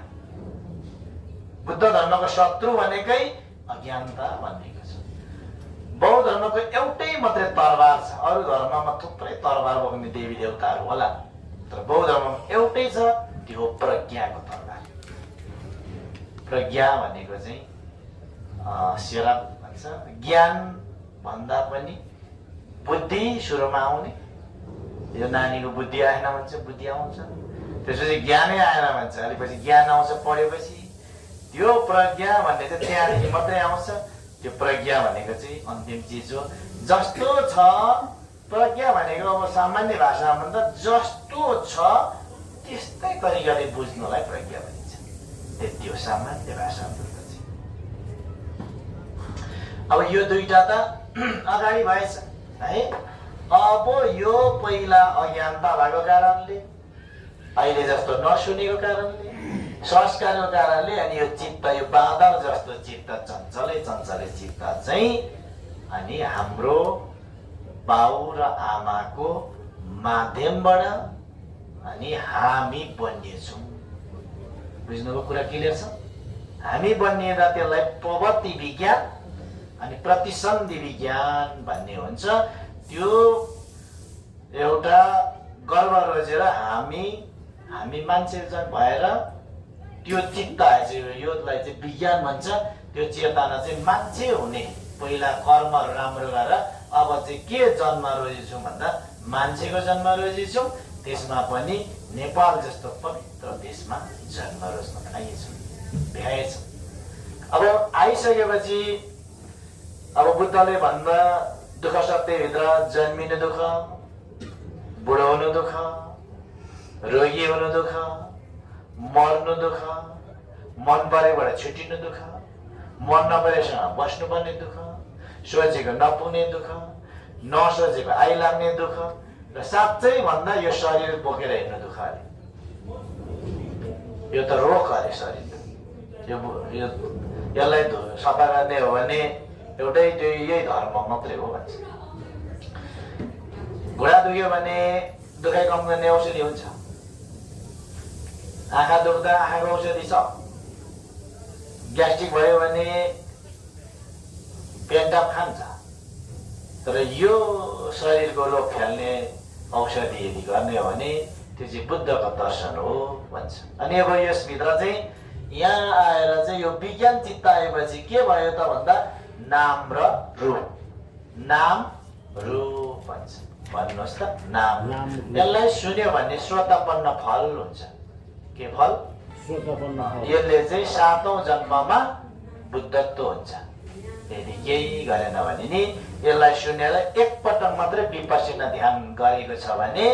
बुद्ध धर्मको शत्रु भनेकै अज्ञानता भनेको छ बौद्ध धर्मको एउटै मात्रै तरबार छ अरू धर्ममा थुप्रै तरबार बोक्ने देवी देवताहरू होला तर बौद्ध धर्ममा एउटै छ त्यो हो प्रज्ञाको तरबार प्रज्ञा भनेको चाहिँ सेरप भन्छ ज्ञान भन्दा पनि बुद्धि सुरुमा आउने यो नानीको बुद्धि आएन भन्छ बुद्धि आउँछ त्यसपछि ज्ञानै आएन भन्छ अलिपछि ज्ञान आउँछ पढेपछि त्यो प्रज्ञा भन्ने चाहिँ त्यहाँदेखि मात्रै आउँछ त्यो प्रज्ञा भनेको चाहिँ अन्तिम चिज हो जस्तो छ प्रज्ञा भनेको अब सामान्य भाषामा भन्दा जस्तो छ त्यस्तै तरिकाले बुझ्नुलाई प्रज्ञा भनिन्छ त्यति हो सामान्य भाषामा अब यो दुईटा त अगाडि भएछ है अब यो पहिला अज्ञानता भएको कारणले अहिले जस्तो नसुनेको कारणले संस्कारको कारणले अनि यो चित्त यो बादल जस्तो चित्त चञ्चलै चित्त चाहिँ अनि हाम्रो बाउ र आमाको माध्यमबाट अनि हामी बन्नेछौँ बुझ्नुभयो कुरा क्लियर छ हामी बनिएदा त्यसलाई प्रवृत्ति विज्ञान अनि प्रतिसन्धि विज्ञान भन्ने हुन्छ त्यो एउटा गर्व रोजेर हामी मान्छे भएर त्यो चित्त योलाई चाहिँ विज्ञान भन्छ त्यो चेतना चाहिँ मान्छे हुने पहिला कर्महरू राम्रो गरेर अब चाहिँ के जन्म रोजेछौँ भन्दा मान्छेको जन्म रोजेछौँ त्यसमा पनि नेपाल जस्तो पवित्र देशमा जन्म रोज्न आइएछौँ भ्याएछौँ अब आइसकेपछि अब बुद्धले भन्दा दुःख सत्यभित्र जन्मिनु दुःख बुढो हुनु दुःख रोगी हुनु दुःख मर्नु दुःख मन परेबाट छुटिनु दुःख मन नपरेसँग बस्नुपर्ने दुःख सोचेको नपुग्ने दुःख नसोचेको आइलाग्ने दुःख र साँच्चै भन्दा यो शरीर बोकेर हिँड्नु दुःख अरे यो त रोग अरे शरीर यसलाई सफा गर्ने हो भने एउटै त्यो यही धर्म मात्रै हो भन्छ घुँडा दुख्यो भने दुखाइ कम गर्ने औषधि हुन्छ आँखा दुख्दा आँखाको औषधि छ ग्यास्ट्रिक भयो भने पेन्टाप खान्छ तर यो शरीरको रोग खेल्ने औषधि यदि गर्ने हो भने त्यो चाहिँ बुद्धको दर्शन हो भन्छ। अनि अब यसभित्र चाहिँ यहाँ आएर चाहिँ यो विज्ञान चित्त आएपछि के भयो त भन्दा नाम र रूप, नाम रूप भन्छ। भन्नुहोस् त नाम। यसलाई सुन्यो भने श्रोतापन्न फल हुन्छ। के फल? यसले चाहिँ 7औं जन्ममा बुद्धत्व हुन्छ। यदि केही गरेन भने नि यसलाई सुनेर एकपटक मात्रै विपश्यना ध्यान गरेको छ भने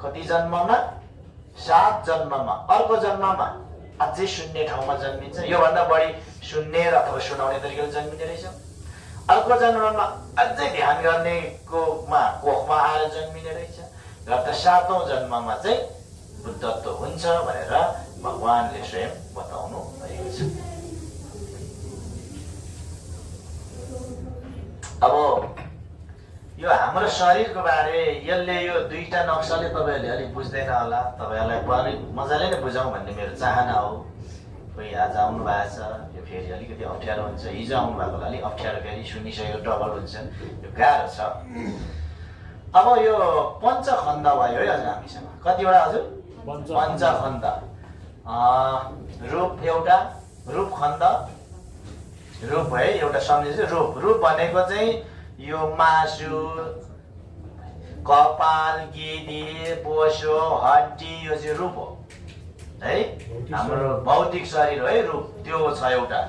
कति जन्ममा? 7 जन्ममा, अर्को जन्ममा अझै सुन्ने ठाउँमा जन्मिन्छ। योभन्दा बढी सुन्ने र अथवा सुनाउने तरिकाले जन्मिने रहेछ। अर्को जन्ममा अझै ध्यान गर्नेकोमा कोखमा आएर जन्मिने रहेछ। र त 7औं जन्ममा चाहिँ बुद्धत्व हुन्छ भनेर भगवानले स्वयं बताउनु भएको छ। अब यो हाम्रो शरीरको बारे यसले यो दुईटा नक्साले तपाईँहरूले अलिक बुझ्दैन होला। तपाईँहरूलाई मजाले नै बुझाउँ भन्ने मेरो चाहना हो। कोही आज आउनु भएको छ, यो फेरि अलिकति अप्ठ्यारो हुन्छ। हिजो आउनु भएकोलाई अलिक अप्ठ्यारो, फेरि सुनिसकेको डबल हुन्छ, यो गाह्रो छ। अब यो पञ्चखण्ड भयो है हजुर हामीसँग। कतिवटा हजुर? पञ्चखण्ड। रूप एउटा, रूप खण्ड, रूप है एउटा सम्झिन्छ। रूप, रूप भनेको चाहिँ यो मासु, कपाल, गिदी, बोसो, हड्डी, यो चाहिँ रूप हो है, हाम्रो भौतिक शरीर हो है रूप, त्यो छ एउटा।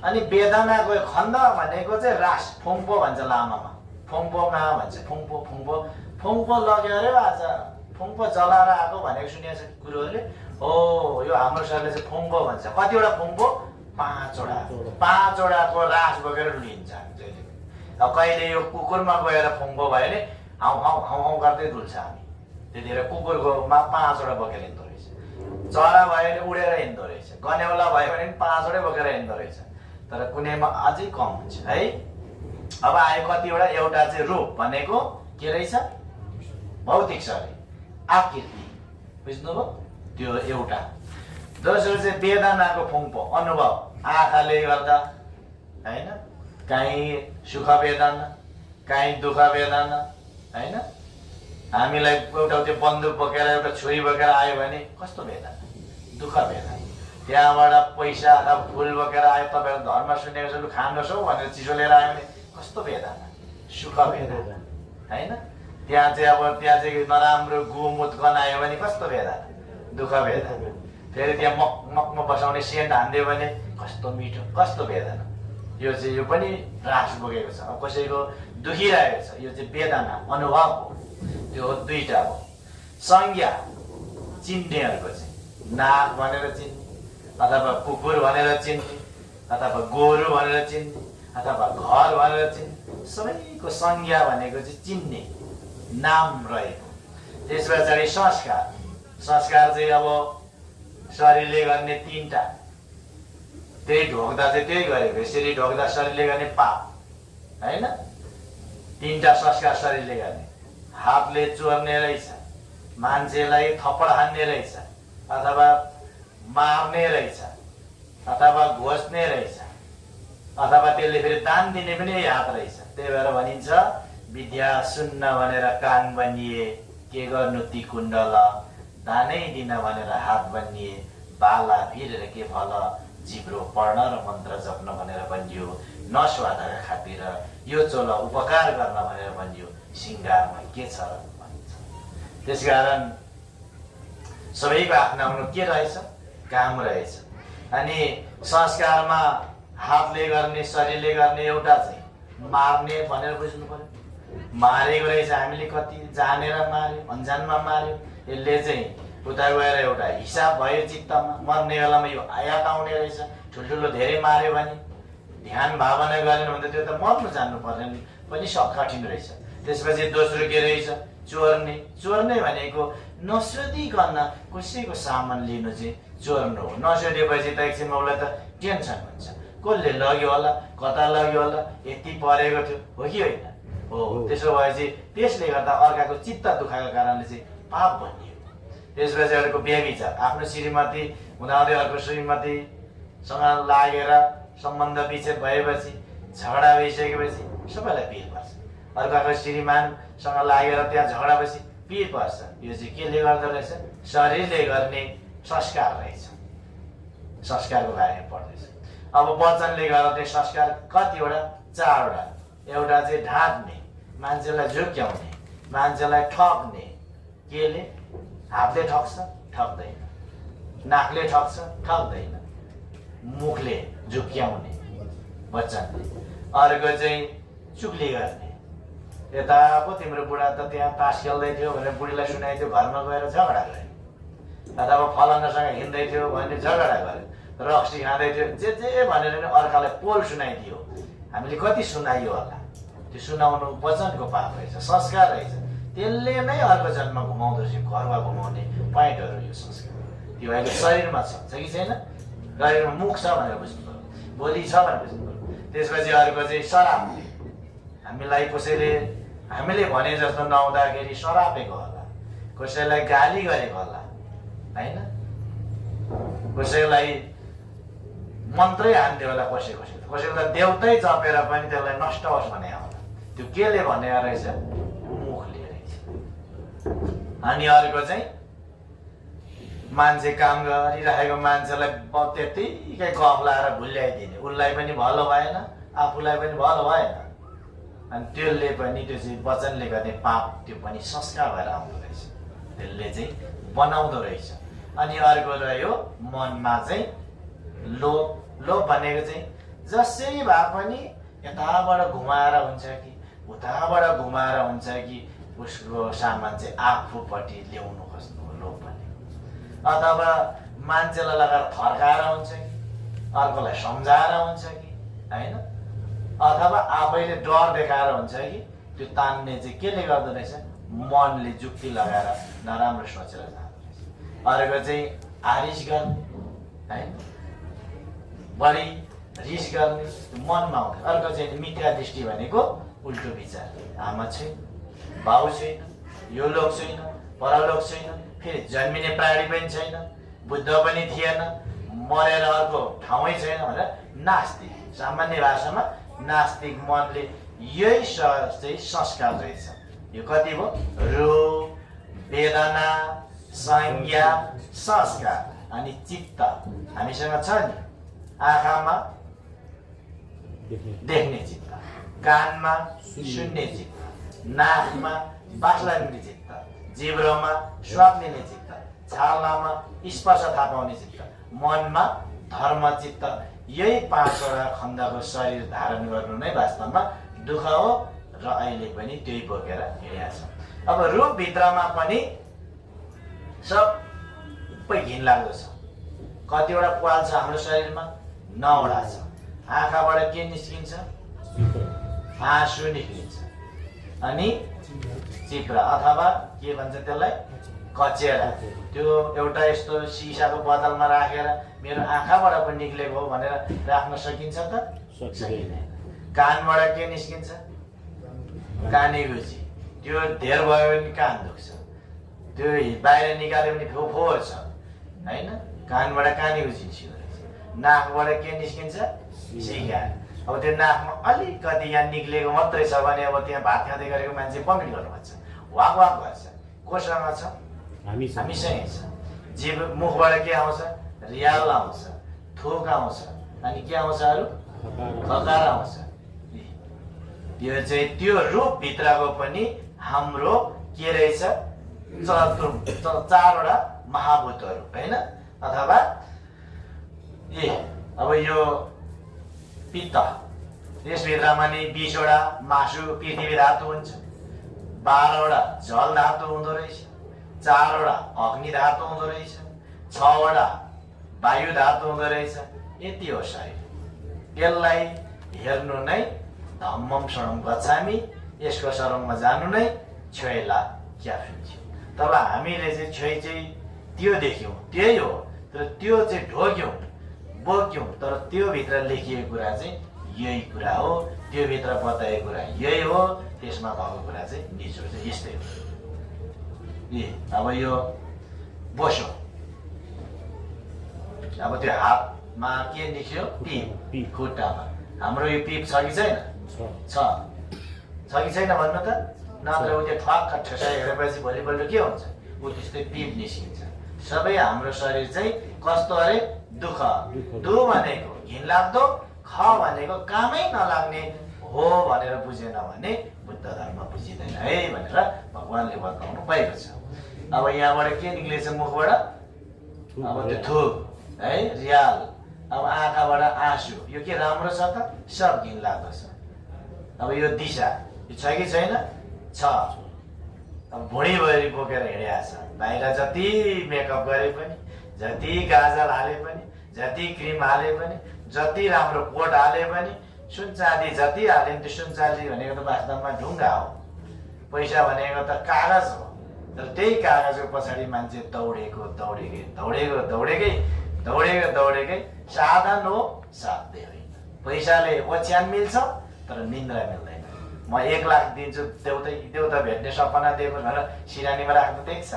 अनि वेदनाको खण्ड भनेको चाहिँ रास, फुम्पो भन्छ लामामा, फुम्पोमा भन्छ, फुम्पो फुम्पो फुम्पो लग्यो अरे आज, फुम्पो जलाएर आएको भनेको सुनेको छ कुरोहरूले। हो, यो हाम्रो शरीरले चाहिँ फुम्पो भन्छ। कतिवटा फुम्पो? 5वटा। 5वटाको रास बोकेर लिन्छ हामी जहिले। अब कहिले यो कुकुरमा गएर फुम्पो भयो भने हाउ हाउ हाउ हाउ गर्दै डुल्छ हामी। त्यतिखेर कुकुरकोमा 5वटा बोकेर हिँड्दो रहेछ। चरा भयो भने उडेर हिँड्दो रहेछ। गनेउला भयो भने 5वटै बोकेर हिँड्दो रहेछ। तर कुनैमा अझै कम हुन्छ है। अब आयो कतिवटा? एउटा चाहिँ रूप भनेको के रहेछ? भौतिक शरीर, आकृति, बुझ्नुभयो? त्यो एउटा। दोस्रो चाहिँ वेदनाको फुम्पो, अनुभव, आँखाले गर्दा होइन, काहीँ सुख वेदना, काहीँ दुःख वेदना होइन। हामीलाई एउटा त्यो बन्दुक बोकेर एउटा छुरी बोकेर आयो भने कस्तो वेदना? दुःख वेदना। त्यहाँबाट पैसा अथवा फुल बोकेर आयो, तपाईँहरू धर्म सुनेको छ, लु खानुहोस् हौ भनेर चिसो लिएर आयो भने कस्तो वेदना? सुख वेदना होइन। त्यहाँ चाहिँ नराम्रो गुमुत गनायो भने कस्तो वेदना? दुःख वेदना। फेरि त्यहाँ मकमा बसाउने सेन्ट हानिदियो भने कस्तो मिठो, कस्तो वेदना। यो चाहिँ यो पनि रास बोकेको छ। अब कसैको दुखिरहेको छ, यो चाहिँ वेदना, अनुभव हो। त्यो दुईटा हो। संज्ञा, चिन्नेहरूको चाहिँ नाक भनेर चिन्ने, अथवा कुकुर भनेर चिन्ने, अथवा गोरु भनेर चिन्ने, अथवा घर भनेर चिन्ने, सबैको संज्ञा भनेको चाहिँ चिन्ने, नाम रहेको। त्यस पछाडि संस्कार। संस्कार चाहिँ अब शरीरले गर्ने 3टा, त्यही ढोक्दा चाहिँ त्यही गरेको। यसरी ढोक्दा शरीरले गर्ने पाप होइन। 3टा संस्कार शरीरले गर्ने। हातले चोर्ने रहेछ, मान्छेलाई थप्पड हान्ने रहेछ, अथवा मार्ने रहेछ, अथवा घोच्ने रहेछ, अथवा त्यसले फेरि दान दिने पनि यही हात रहेछ। त्यही भएर भनिन्छ विद्या सुन्न भनेर कान बनिए, के गर्नु ती कुण्डल, दानै दिन भनेर हात बनिए, बाला भिरेर के फल, जिब्रो पढ्न र मन्त्र जप्न भनेर भनियो, नस्वादका खातिर यो चोला उपकार गर्न भनेर भनियो, सिङ्गारमा के छ भनिन्छ। त्यसकारण सबैको आफ्नो आफ्नो के रहेछ? काम रहेछ। अनि संस्कारमा हातले गर्ने, शरीरले गर्ने एउटा चाहिँ मार्ने भनेर बुझ्नु पर्यो। मारेको रहेछ हामीले, कति जानेर मार्यो, अन्जानमा मार्यो। यसले चाहिँ उता गएर एउटा हिसाब भयो चित्तमा, मर्ने बेलामा यो आयात आउने रहेछ। ठुल्ठुलो धेरै मार्यो भने, ध्यान भावना गरेन भने त्यो त मर्नु जान्नु पर्ने पनि कठिन रहेछ। त्यसपछि दोस्रो के रहेछ? चोर्ने। चोर्ने भनेको नसोधिकन कसैको सामान लिनु चाहिँ चोर्नु हो। नसोधेपछि त एकछिनमा उसलाई त टेन्सन हुन्छ, कसले लग्यो होला, कता लग्यो होला, यति परेको थियो हो कि होइन? हो। त्यसो भएपछि त्यसले गर्दा अर्काको चित्त दुखाएको कारणले चाहिँ पाप भनियो। त्यसपछि अर्को व्यभिचार, आफ्नो श्रीमती हुँदाहुँदै अर्को श्रीमतीसँग लागेर सम्बन्ध विच्छेद भएपछि, झगडा भइसकेपछि सबैलाई पिर पर्छ। अर्काको श्रीमानसँग लागेर त्यहाँ झगडा बसी पिर पर्छ। यो चाहिँ केले गर्दो रहेछ? शरीरले गर्ने संस्कार रहेछ। संस्कारको बारेमा पढ्दैछ। अब वचनले गर्दा संस्कार कतिवटा? 4वटा। एउटा चाहिँ ढाँट्ने, मान्छेलाई झुक्क्याउने, मान्छेलाई ठग्ने। केले? हातले ठग्छ? ठग्दैन। नाकले ठग्छ? ठग्दैन। मुखले झुक्क्याउने, वचनले। अर्को चाहिँ चुगली गर्ने। यता पो तिम्रो बुढा त त्यहाँ तास खेल्दै थियो भनेर बुढीलाई सुनाइदियो, घरमा गएर झगडा गऱ्यो। अथवा फलानासँग हिँड्दै थियो भने झगडा गऱ्यो, रक्सी खाँदै थियो, जे भनेर नि अर्कालाई पोल सुनाइदियो। हामीले कति सुनाइयो होला? त्यो सुनाउनु वचनको पाप रहेछ, संस्कार रहेछ। त्यसले नै अर्को जन्म घुमाउँदो रहेछ। घरमा घुमाउने पोइन्टहरू यो संस्कार। त्यो अहिले शरीरमा छ कि छैन? शरीरमा मुख छ भनेर बुझ्नु पर्यो, बोली छ भनेर बुझ्नु पर्यो। त्यसपछि अर्को चाहिँ शराब। हामीलाई कसैले हामीले भने जस्तो नहुँदाखेरि सरापेको होला, कसैलाई गाली गरेको होला, होइन? कसैलाई मन्त्रै हान्थ्यो होला, कसैलाई देउतै जपेर पनि त्यसलाई नष्ट होस् भने होला। त्यो केले भने रहेछ? मुखले रहेछ। अनि अर्को चाहिँ मान्छे काम गरिरहेको मान्छेलाई त्यत्तिकै गफ लाएर भुल्याइदिने। उसलाई पनि भलो भएन, आफूलाई पनि भलो भएन। अनि त्यसले पनि त्यो चाहिँ वचनले गर्ने पाप, त्यो पनि संस्कार भएर आउँदो रहेछ। त्यसले चाहिँ बनाउँदो रहेछ। अनि अर्को रह्यो मनमा चाहिँ लोभ। लोभ भनेको चाहिँ जसै भए पनि यताबाट घुमाएर हुन्छ कि उताबाट घुमाएर हुन्छ कि उसको सामान चाहिँ आफूपट्टि ल्याउनु खोज्नु हो लोभ भनेको। अथवा मान्छेलाई लगाएर थर्काएर हुन्छ कि अर्कोलाई सम्झाएर हुन्छ कि, होइन? अथवा आफैले डर देखाएर हुन्छ कि त्यो तान्ने चाहिँ केले गर्दो रहेछ? मनले जुक्ति लगाएर नराम्रो सोचेर जाँदो रहेछ। अर्को चाहिँ आरिस गर्ने, होइन? बढी रिस गर्ने मनमा आउँछ। अर्को चाहिँ मिथ्या दृष्टि भनेको उल्टो विचार। आमा छैन, बाउ छैन, यो लोक छैन, परलोक छैन, फेरि जन्मिने प्राणी पनि छैन, बुद्ध पनि थिएन, मरेर अर्को ठाउँै छैन भनेर नास्तिक। सामान्य भाषामा नास्तिक मनले यही चाहिँ संस्कार रहेछ। यो कति भयो? रूप, वेदना, संज्ञा, संस्कार। अनि चित्त हामीसँग छ नि, आँखामा देख्ने चित्त, कानमा सुन्ने चित्त, नाकमा बास लाग्ने चित्त, जिब्रोमा स्वाद लिने चित्त, छालामा स्पर्श थाहा पाउने चित्त, मनमा धर्म चित्त। यही 5वटा खण्डको शरीर धारण गर्नु नै वास्तवमा दुःख हो र अहिले पनि त्यही बोकेर हिँडेका छ। अब रूपभित्रमा पनि सबै घिनलाग्दो छ। कतिवटा प्वाल छ हाम्रो शरीरमा? 9वटा छ। आँखाबाट के निस्किन्छ? आँसु निस्किन्छ। अनि चिप्रा अथवा के भन्छ त्यसलाई? कचेरा। त्यो एउटा यस्तो सिसाको बोतलमा राखेर मेरो आँखाबाट पनि निक्लेको हो भनेर राख्न सकिन्छ त? सकिँदैन। कानबाट के निस्किन्छ? कानेगुची। त्यो धेर भयो भने कान दुख्छ, त्यो बाहिर निकाल्यो भने फोहोर छ, होइन? कानबाट कानेगुची निस्किँदो रहेछ। नाकबाट के निस्किन्छ? सिगार। अब त्यो नाकमा अलिकति यहाँ निक्लेको मात्रै छ भने अब त्यहाँ भात खाँदै गरेको मान्छे बमिट गर्नु खोज्छ, वाक वाक गर्छ। कोसँग छ? हामीसँगै छ। जीव मुखबाट के आउँछ? रियाल आउँछ, थुक आउँछ, अनि के आउँछ? अरू खकार आउँछ। यो चाहिँ त्यो रूपभित्रको पनि हाम्रो के रहेछ? 4वटा महाभूतहरू, होइन? अथवा अब यो पित्त, यसभित्रमा नि 20वटा मासु पृथ्वी धातु हुन्छ, 12वटा जल धातु हुँदो रहेछ, 4वटा अग्नि धातु हुँदो रहेछ, 6वटा वायु धातु हुँदो रहेछ। यति हो शरीर। यसलाई हेर्नु नै धम्मम शरणम गच्छामि, यसको शरणमा जानु नै छोइला क्या सुन्छौँ। तब हामीले चाहिँ छोइ चाहिँ त्यो देख्यौँ, त्यही हो। तर त्यो चाहिँ ढोक्यौँ, बोक्यौँ। तर त्यो भित्र लेखिएको कुरा चाहिँ यही कुरा हो, त्यो भित्र बताएको कुरा यही हो, त्यसमा भएको कुरा चाहिँ निचोड चाहिँ यस्तै हो। अब यो बोसो, अब त्यो हातमा के लेख्यो? पिप। खुट्टामा हाम्रो यो पिप छ कि छैन? छ। छ कि छैन भन्नु त? नत्र उ त्यो ठक्क ठेसा हेरेपछि भोलिपल्ट के हुन्छ? ऊ त्यस्तै पिप निस्किन्छ। सबै हाम्रो शरीर चाहिँ कस्तो अरे? दुःख। दु भनेको घिनलाग्दो, ख भनेको कामै नलाग्ने हो भनेर बुझेन भने बुद्ध धर्म बुझिँदैन है भनेर भगवानले बताउनु भएको छ। अब यहाँबाट के निक्लेछ मुखबाट? अब त्यो थुक है, रियाल। अब आँखाबाट आँसु। यो के राम्रो छ त? सब घिनलाग्दो छ। अब यो दिशा यो छ कि छैन? छ। अब भुँडीभरि बोकेर हिँडेको छ। बाहिर जति मेकअप गरे पनि, जति गाजल हाले पनि, जति क्रिम हाले पनि, जति राम्रो कोट हाले पनि, सुन चाँदी जति हाले पनि त्यो सुन चाँदी भनेको त वास्तवमा ढुङ्गा हो। पैसा भनेको त कागज हो। तर त्यही कागजको पछाडि मान्छे दौडेको दौडेकै दौडेको दौडेकै दौडेको दौडेकै साधन हो, साध्य होइन। पैसाले ओछ्यान मिल्छ तर निन्द्रा मिल्दैन। म 1 लाख दिन्छु देउता भेट्ने सपना दिएको भनेर सिरानीमा राख्नु देख्छ?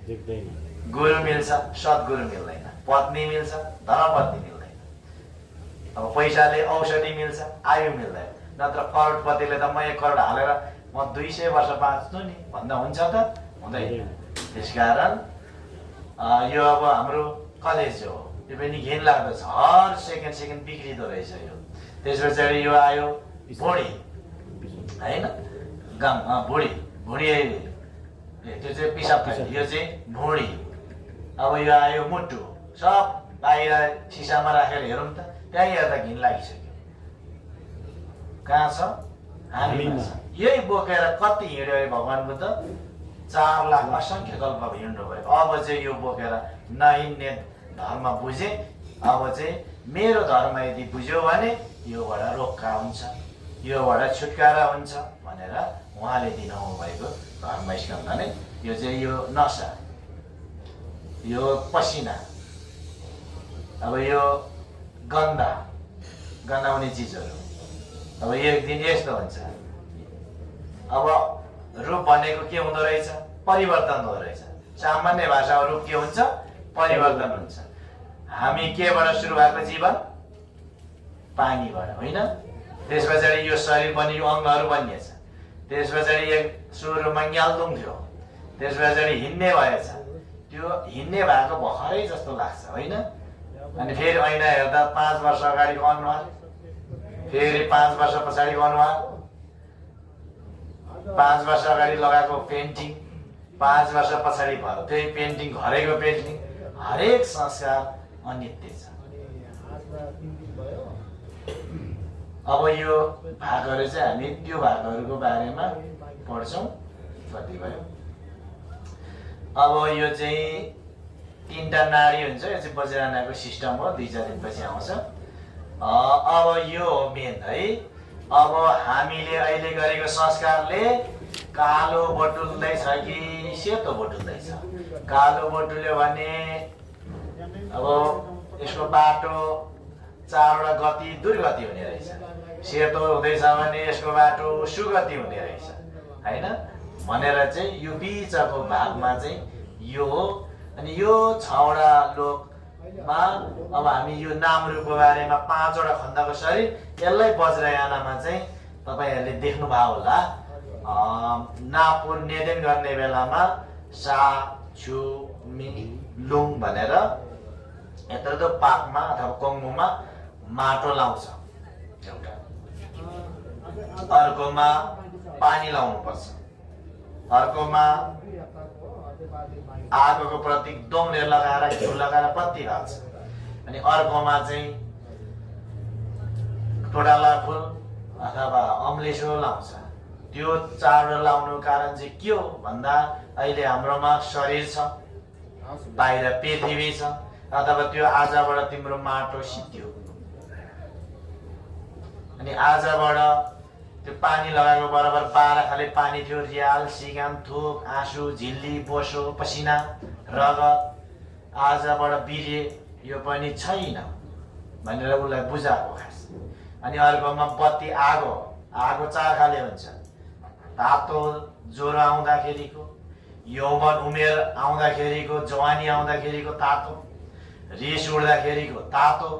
देख्दैन। गुरु मिल्छ, सद्गुरु मिल्दैन। पत्नी मिल्छ, धर्मपत्नी मिल्दैन। अब पैसाले औषधि मिल्छ, आयु मिल्दैन। नत्र करोडपतिले त म 1 करोड हालेर म 200 वर्ष बाँच्छु नि भन्दा हुन्छ त? हुँदैन। त्यसकारण यो अब हाम्रो कलेज हो, यो पनि घिन लाग्दो छ। हर सेकेन्ड बिग्रिँदो रहेछ यो। त्यस पछाडि यो आयो भुँडी होइन, भुँडी त्यो चाहिँ पिसाब खाने, यो चाहिँ भुँडी। अब यो आयो मुटु। सब बाहिर सिसामा राखेर हेरौँ त, त्यहाँ हेर्दा घिन लागिसक्यो। कहाँ छ? हामीमा छ। यही बोकेर कति हिँड्यो अरे भगवान बुद्ध? 4 लाख असङ्ख्य कल्प हिँड्नु भयो। अब चाहिँ यो बोकेर नहिँड्ने धर्म बुझे। अब चाहिँ मेरो धर्म यदि बुझ्यो भने योबाट रोक्का हुन्छ, योबाट छुटकारा हुन्छ भनेर उहाँले दिनुभएको धर्म स्कन्द नै। यो चाहिँ यो नसा, यो पसिना, अब यो गन्धाउने चिजहरू। अब एक दिन यस्तो हुन्छ। अब रूप भनेको के हुँदो रहेछ? परिवर्तन हुँदो रहेछ। सामान्य भाषामा रूप के हुन्छ? परिवर्तन हुन्छ। हामी केबाट सुरु भएको जीवन? पानीबाट होइन? त्यस पछाडि यो शरीर बनियो, अङ्गहरू बनिएछ। त्यस पछाडि एक सुरुमा न्याल्दुङ थियो, त्यस पछाडि हिँड्ने भएछ। त्यो हिँड्ने भएको भर्खरै जस्तो लाग्छ होइन? अनि फेरि ऐना हेर्दा 5 वर्ष अगाडिको अनुहार, फेरि 5 वर्ष पछाडिको अनुहार, 5 वर्ष अगाडि लगाएको पेन्टिङ, 5 वर्ष पछाडि भयो त्यही पेन्टिङ, घरेको पेन्टिङ। हरेक संस्कार अनित्य छ। अब यो भागहरू चाहिँ हामी त्यो भागहरूको बारेमा पढ्छौँ। कति भयो? अब यो चाहिँ 3टा नाडी हुन्छ। यो चाहिँ बज्रानाको सिस्टम हो, 2-4 दिनपछि आउँछ। अब यो हो मेन है। अब हामीले अहिले गरेको संस्कारले कालो बटुल्दैछ कि सेतो बटुल्दैछ? कालो बटुल्यो भने अब यसको बाटो 4वटा गति दुर्गति हुने रहेछ। सेतो हुँदैछ भने यसको बाटो सुगति हुने रहेछ होइन? भनेर चाहिँ यो बिचको भागमा चाहिँ यो हो। अनि यो 6वटा लोकमा अब हामी यो नाम रूपको बारेमा 5वटा खण्डको शरीर, यसलाई वज्रयानमा चाहिँ तपाईँहरूले देख्नुभयो होला। नापुर नेदेन गर्ने बेलामा सा छु मि लुङ भनेर यत्रो पाकमा अथवा कङ्गुमा माटो लाउँछ एउटा, अर्कोमा पानी लाउनु पर्छ, अर्कोमा आगोको प्रतीक दोङ्रे लगाएर घिउ लगाएर पत्ती राख्छ, अनि अर्कोमा चाहिँ टोडाला फुल अथवा अम्लेसो लाउँछ। त्यो 4वटा लाउनु कारण चाहिँ के हो भन्दा अहिले हाम्रोमा शरीर छ, बाहिर पृथ्वी छ, अथवा त्यो आजबाट तिम्रो माटो सिद्धियो। अनि आजबाट त्यो पानी लगाएको बराबर 12 खाले पानी थियो। रियाल, सिगाम, थुक, आँसु, झिल्ली, बोसो, पसिना, रगत। आजबाट बिरे यो पनि छैन भनेर उसलाई बुझाएको खास। अनि अर्कोमा बत्ती, आगो। आगो 4 खाले हुन्छ। तातो ज्वरो आउँदाखेरिको, यौवन उमेर आउँदाखेरिको, जवानी आउँदाखेरिको तातो, रिस उड्दाखेरिको तातो,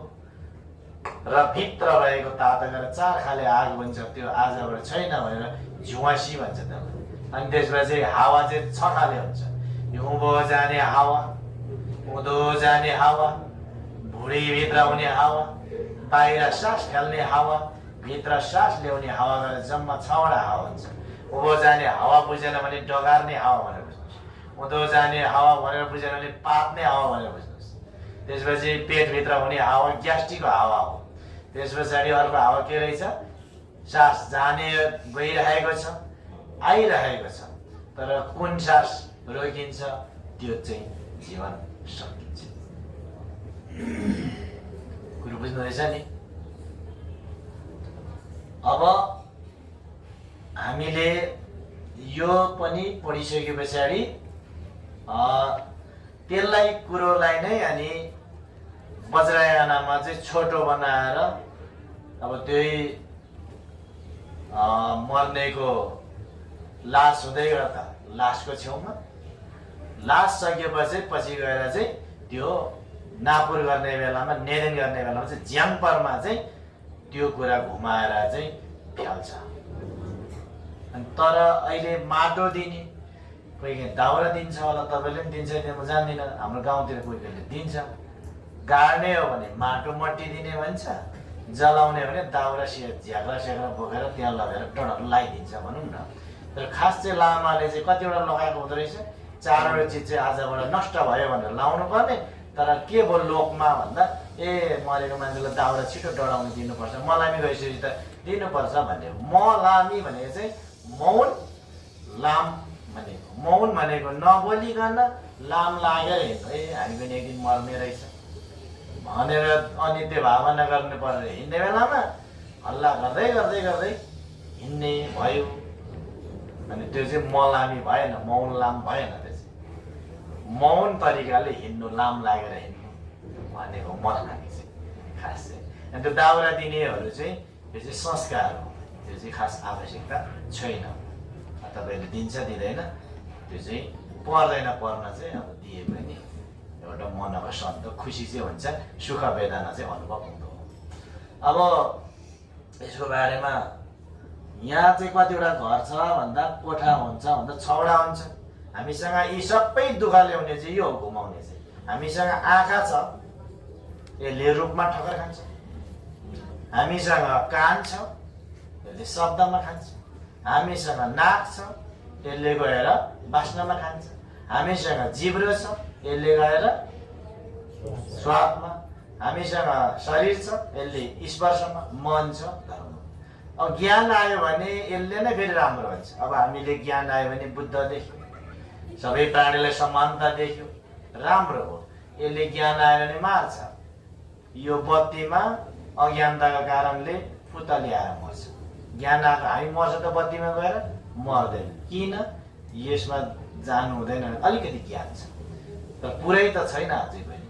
र भित्र रहेको तातो गरेर 4 खाले आग भन्छ त्यो आजबाट छैन भनेर झुवासी भन्छ त्यसलाई। अनि त्यसपछि हावा चाहिँ 6 खाले हुन्छ। यो उँभो जाने हावा, उँधो जाने हावा, भुँडीभित्र हुने हावा, बाहिर सास फेल्ने हावा, भित्र सास ल्याउने हावा गरेर जम्मा 6 वटा हावा हुन्छ। उँभो जाने हावा बुझेन भने डगार्ने हावा भनेर बुझ्नुहोस्। उँधो जाने हावा भनेर बुझेन भने पात्ने हावा भनेर बुझ्नुहोस्। त्यसपछि पेटभित्र हुने हावा ग्यास्ट्रिकको हावा हो। त्यस पछाडि अर्को हावा के रहेछ? सास जाने गइरहेको छ, आइरहेको छ, तर कुन सास रोकिन्छ त्यो चाहिँ जीवन सकिन्छ। कुरो बुझ्नु रहेछ नि। अब हामीले यो पनि पढिसके पछाडि त्यसलाई कुरोलाई नै अनि वज्रयानामा चाहिँ छोटो बनाएर अब त्यही मर्नेको लास हुँदै गर्दा लासको छेउमा लास सकिएपछि पछि गएर चाहिँ त्यो नापुर गर्ने बेलामा निधन गर्ने बेलामा चाहिँ ज्याङपरमा चाहिँ त्यो कुरा घुमाएर चाहिँ फ्याल्छ। अनि तर अहिले माटो दिने, कोही दाउरा दिन्छ होला, तपाईँले पनि दिन्छ म जान्दिनँ, हाम्रो गाउँतिर कोही कोहीले दिन्छ। गाड्ने हो भने माटो मट्टी दिने भन्छ, जलाउने भने दाउरा झ्याक्रा स्याक्रा बोकेर त्यहाँ लगेर टोडहरू लगाइदिन्छ भनौँ न। तर खास चाहिँ लामाले चाहिँ कतिवटा लगाएको हुँदो रहेछ, 4वटा चिज चाहिँ आजबाट नष्ट भयो भनेर लाउनु पर्ने। तर के भयो लोकमा भन्दा ए मरेको मान्छेलाई दाउरा छिटो डढाउनु दिनुपर्छ, मलामी गइसकेपछि त दिनुपर्छ भन्ने। मलामी भनेको चाहिँ मौन लाम भनेको। मौन भनेको नबोलिकन लाम लागेर हिँड्नु, ए हामी पनि एक दिन मर्ने रहेछ भनेर अनित्य भावना गर्नु पर्ने। हिँड्ने बेलामा हल्ला गर्दै गर्दै गर्दै हिँड्ने भयो भने त्यो चाहिँ मलामी भएन, मौन लाम भएन। त्यो चाहिँ मौन तरिकाले हिँड्नु, लाम लागेर हिँड्नु भनेको मलामी चाहिँ खास चाहिँ। अनि त्यो दाउरा दिनेहरू चाहिँ त्यो चाहिँ संस्कार हो, त्यो चाहिँ खास आवश्यकता छैन। तपाईँहरूले दिन्छ दिँदैन त्यो चाहिँ पर्दैन, पर्न चाहिँ अब दिए पनि एउटा मनको सन्त खुसी चाहिँ हुन्छ, सुख वेदना चाहिँ अनुभव हुँदो हो। अब यसको बारेमा यहाँ चाहिँ कतिवटा घर छ भन्दा कोठा हुन्छ भन्दा 6वटा हुन्छ। हामीसँग यी सबै दुःख ल्याउने चाहिँ यो घुमाउने चाहिँ। हामीसँग आँखा छ, यसले रूपमा ठक्कर खान्छ। हामीसँग कान छ, यसले शब्दमा खान्छ। हामीसँग नाक छ, यसले गएर बास्नामा खान्छ। हामीसँग जिब्रो छ, यसले गएर स्वादमा। हामीसँग शरीर छ, यसले स्पर्शमा। मन छ, धर्म। अब ज्ञान आयो भने यसले नै फेरि राम्रो हुन्छ। अब हामीले ज्ञान आयो भने बुद्ध देख्यो, सबै प्राणीलाई समानता देख्यो, राम्रो हो। यसले ज्ञान आयो भने मार्छ। यो बत्तीमा अज्ञानताको कारणले पुतली आएर मर्छ। ज्ञान आएको हामी मर्छ त बत्तीमा गएर मर्दैन। किन? यसमा जानु हुँदैन, अलिकति ज्ञान छ तर पुरै त छैन अझै पनि।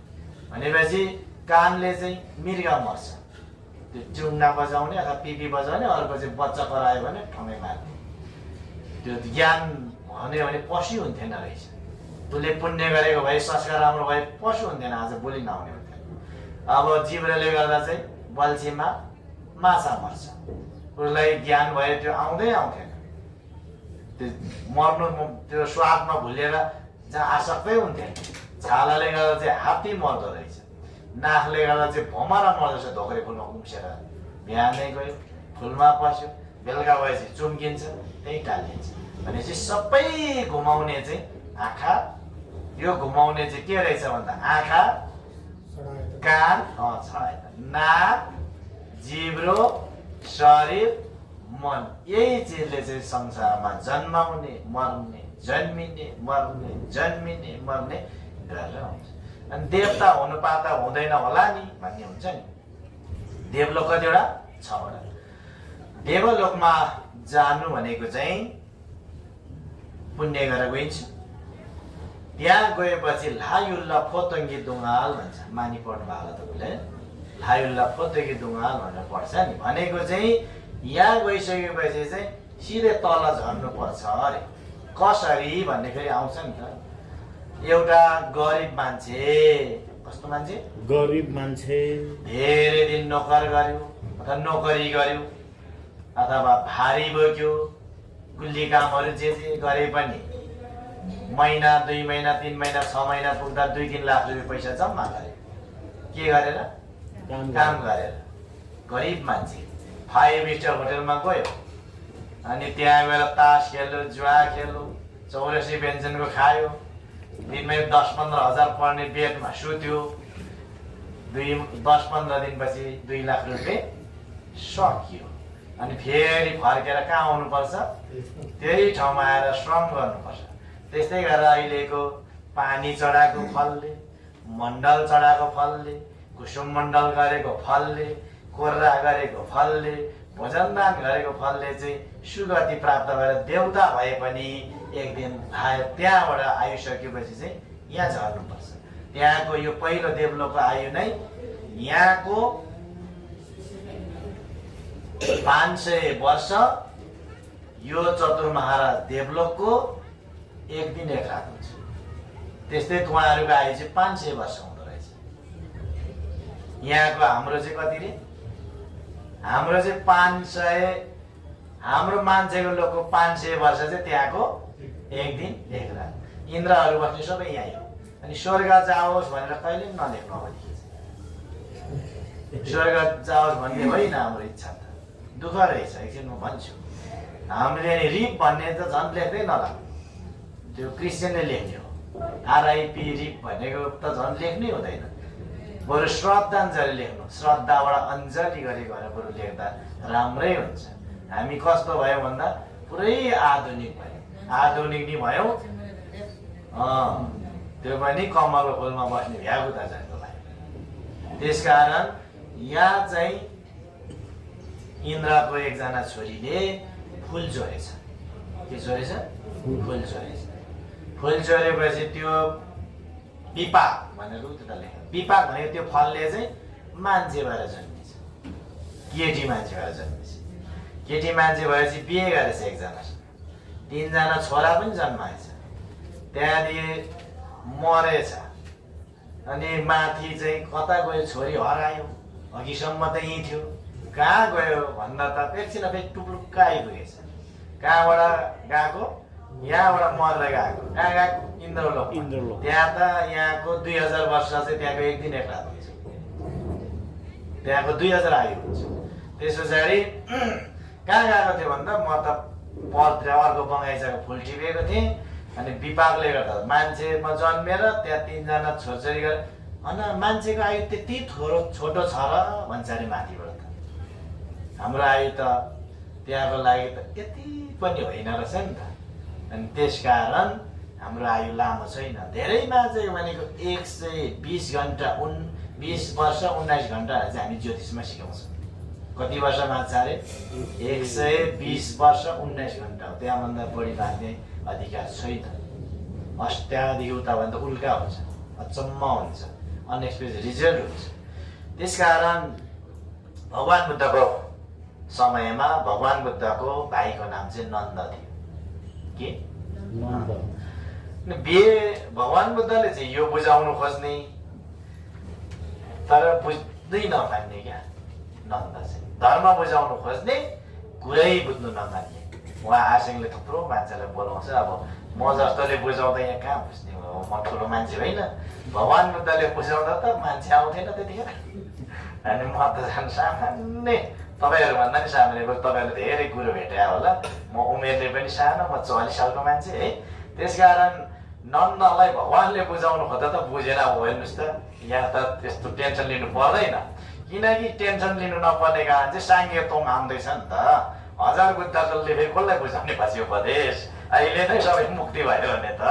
भनेपछि कानले चाहिँ मृग मर्छ, त्यो चुङ्ना बजाउने अथवा पिपी बजाउने, अर्को चाहिँ बच्चा करायो भने ठमै मार्ने। त्यो ज्ञान भन्यो भने पशु हुन्थेन रहेछ। उसले पुण्य गरेको भए, संस्कार राम्रो भए पशु हुन्थेन, आज बोली नआउने हुन्थेन। अब जिब्रोले गर्दा चाहिँ बल्छीमा माछा मर्छ, उसलाई ज्ञान भयो त्यो आउँदै आउँथेन। त्यो मर्नु त्यो स्वादमा भुलेर जहाँ आसक्तै हुन्थेन। छालाले गर्दा चाहिँ हात्ती मर्दो रहेछ, नाकले गर्दा चाहिँ भमरा मर्दछ। धोक्रे फुलमा उम्सेर बिहानै गयो, फुलमा पस्यो, बेलुका भएपछि चुम्किन्छ, त्यही टालिन्छ। भनेपछि सबै घुमाउने चाहिँ आँखा। यो घुमाउने चाहिँ के रहेछ भन्दा आँखा, कान, नाक, जिब्रो, शरीर, मन। यही चिजले चाहिँ संसारमा जन्माउने मर्ने, जन्मिने मर्ने, जन्मिने मर्ने गरेर हुन्छ। अनि देवता हुनु पाता हुँदैन होला नि भन्ने हुन्छ नि। देवलोक कतिवटा? 6वटा। देवलोकमा जानु भनेको चाहिँ पुण्य गरेर गइन्छ। त्यहाँ गएपछि लायुल्ला फोतङ्गी दुङ्गाल भन्छ। मानि पढ्नु भयो होला तपाईँले? लायुल्ला फोतङ्गी दुङ्गाल भनेर पढ्छ नि। भनेको चाहिँ यहाँ गइसकेपछि चाहिँ सिधै तल झर्नु पर्छ अरे। कसरी भन्ने फेरि आउँछ नि त। एउटा गरिब मान्छे कस्तो मान्छे? गरिब मान्छे धेरै दिन नोकर गर्यो अथवा नोकरी गर्यो अथवा भारी बोक्यो, कुल्ली कामहरू जे गरे पनि महिना 2 महिना 3 महिना 6 महिना पुग्दा 2-3 लाख रुपियाँ पैसा जम्मा गरे। के गरेर? काम गरेर। गरिब मान्छे 5 स्टार होटलमा गयो अनि त्यहाँ गएर तास खेल्यो, जुवा खेल्यो, 84 पेन्सनको खायो, दिनमै 10-15 हजार पर्ने बेडमा सुत्यो। 10-15 दिनपछि 2 लाख रुपियाँ सकियो। अनि फेरि फर्केर कहाँ आउनुपर्छ? त्यही ठाउँमा आएर श्रम गर्नुपर्छ। त्यस्तै गरेर अहिलेको पानी चढाएको फलले, मण्डल चढाएको फलले, कुसुम मण्डल गरेको फलले, कोर्रा गरेको फलले, भोजनदान गरेको फलले चाहिँ सुगति प्राप्त गरेर देवता भए पनि एक दिन त्यहाँबाट आइसकेपछि चाहिँ यहाँ झर्नुपर्छ। त्यहाँको यो पहिलो देवलोकको आयु नै यहाँको 500 वर्ष, यो चतुर्महाराज देवलोकको एक दिन एक रात हुन्छ। त्यस्तै उहाँहरूको आयु चाहिँ 500 वर्ष हुँदो रहेछ। यहाँको हाम्रो चाहिँ कति रे? हाम्रो चाहिँ 500, हाम्रो मान्छेको लोकको 500 वर्ष चाहिँ त्यहाँको एक दिन एक रात। इन्द्रहरू बस्ने सबै यहीँ हो। अनि स्वर्ग जाओस् भनेर कहिले नलेख्नु अबदेखि चाहिँ। स्वर्ग जाओस् भन्ने होइन हाम्रो इच्छा त, दुःख रहेछ। एकछिन म भन्छु, हामीले नि रिप भन्ने त झन् लेख्दै नलाग्नु, त्यो क्रिस्चियनले लेख्ने हो। आरआइपी रिप भनेको त झन् लेख्नै हुँदैन, बरु श्रद्धाञ्जली लेख्नु। श्रद्धाबाट अञ्जली गरेको भनेर बरु लेख्दा राम्रै हुन्छ। हामी कस्तो भयो भन्दा पुरै आधुनिक भयो, आधुनिक नि भयौँ, त्यो पनि कमलको फुलमा बस्ने भ्यागुता जाएको भयो। त्यसकारण यहाँ चाहिँ इन्द्रको एकजना छोरीले फुल चोरेछ। के चोरेछ? फुल चोरेछ। फुल चोरेपछि त्यो पिपाक भनेर उता लेख, पिपाक भनेको त्यो फलले चाहिँ मान्छे भएर जन्मेछ, केटी मान्छे भएर जन्मेछ। केटी मान्छे भएपछि बिहे गरेछ एकजनासँग, 3 जना छोरा पनि जन्माएछ। त्यहाँदेखि मरेछ। अनि माथि चाहिँ कता गयो? छोरी हरायो। अघिसम्म त यहीँ थियो, कहाँ गयो भन्दा त एकछिन फेरि टुप्लुक्क आइपुगेछ। कहाँबाट गएको? यहाँबाट मरेर गएको। कहाँ गएको? इन्द्रलोक। त्यहाँ त यहाँको 2000 वर्ष चाहिँ त्यहाँको एक दिन एक रात हुन्छ। त्यहाँको 2000 आयु हुन्छ। त्यस पछाडि कहाँ गएको थियो भन्दा म त पत्र अर्को बगैँचाको फुल टिपेको थिएँ। अनि विपाकले गर्दा मान्छेमा जन्मेर त्यहाँ 3 जना छोरछोरी गरे। अनि मान्छेको आयु त्यति छोटो छ र भन्छ अरे माथिबाट त। हाम्रो आयु त त्यहाँको लागि त त्यति पनि होइन रहेछ नि त। अनि त्यसकारण हाम्रो आयु लामो छैन। धेरैमा चाहिँ भनेको 120 घन्टा 20 वर्ष 19 घन्टा चाहिँ हामी ज्योतिषमा सिकाउँछौँ। कति वर्ष मान्छ अरे? 120 वर्ष 19 घन्टा हो। त्यहाँभन्दा बढी बाँच्ने अधिकार छैन। त्यहाँदेखि उताभन्दा उल्का हुन्छ, अचम्म हुन्छ, अनएक्सपेक्टेड रिजल्ट हुन्छ। त्यसकारण भगवान् बुद्धको समयमा भगवान् बुद्धको भाइको नाम चाहिँ नन्द थियो। के? नन्द। भगवान् बुद्धले चाहिँ यो बुझाउनु खोज्ने तर बुझ्दै नमान्ने क्या नन्द चाहिँ। धर्म बुझाउनु खोज्ने, कुरै बुझ्नु नमान्ने। उहाँ आसिङले थुप्रो मान्छेलाई बोलाउँछ। अब म जस्तोले बुझाउँदा यहाँ कहाँ बुझ्ने हो? म ठुलो मान्छे होइन। भगवान् बुद्धले बुझाउँदा त मान्छे आउँथेन त्यतिखेर। अनि म त झन् सामान्य, तपाईँहरूभन्दा नि सामान्य। तपाईँहरूले धेरै कुरो भेटे होला। म उमेरले पनि सानो, म 40 सालको मान्छे है। त्यसकारण नन्दलाई भगवान्ले बुझाउनु खोज्दा त बुझेन। अब हेर्नुहोस् त, यहाँ त त्यस्तो टेन्सन लिनु पर्दैन। किनकि टेन्सन लिनु नपर्ने कारण चाहिँ साङ्गे तोङ आउँदैछ नि त। 1000 बुद्धले फेरि कसलाई बुझाउने पछि उपदेश? अहिले नै सबै मुक्ति भयो भने त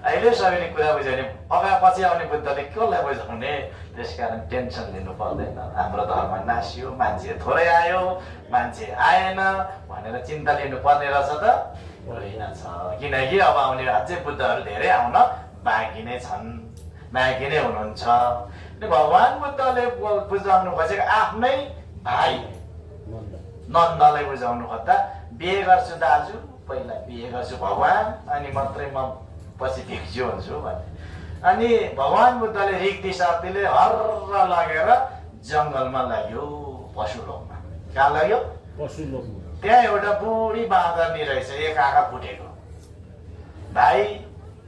अहिले सबैले कुरा बुझाउने, अब पछि आउने बुद्धले कसलाई बुझाउने? त्यसकारण टेन्सन लिनु पर्दैन। हाम्रो धर्म नासियो, मान्छे थोरै आयो, मान्छे आएन भनेर चिन्ता लिनु पर्ने रहेछ त? होइन छ। किनकि अब आउने अझै बुद्धहरू धेरै आउन बाँकी नै छन्, बाँकी नै हुनुहुन्छ। भगवान् बुद्धले बुझाउनु खोजेको आफ्नै भाइ नन्दलाई बुझाउनु खोज्दा बिहे गर्छु दाजु, पहिला बिहे गर्छु भगवान्, अनि मात्रै म पछि भिक्षु हुन्छु भन्ने। अनि भगवान बुद्धले रिक्ति शक्तिले हर्र लगेर जङ्गलमा लाग्यो पशुलोकमा। कहाँ लाग्यो? पशुलोकमा। त्यहाँ एउटा बुढी बाँदरनी रहेछ, एक आँखा फुटेको। भाइ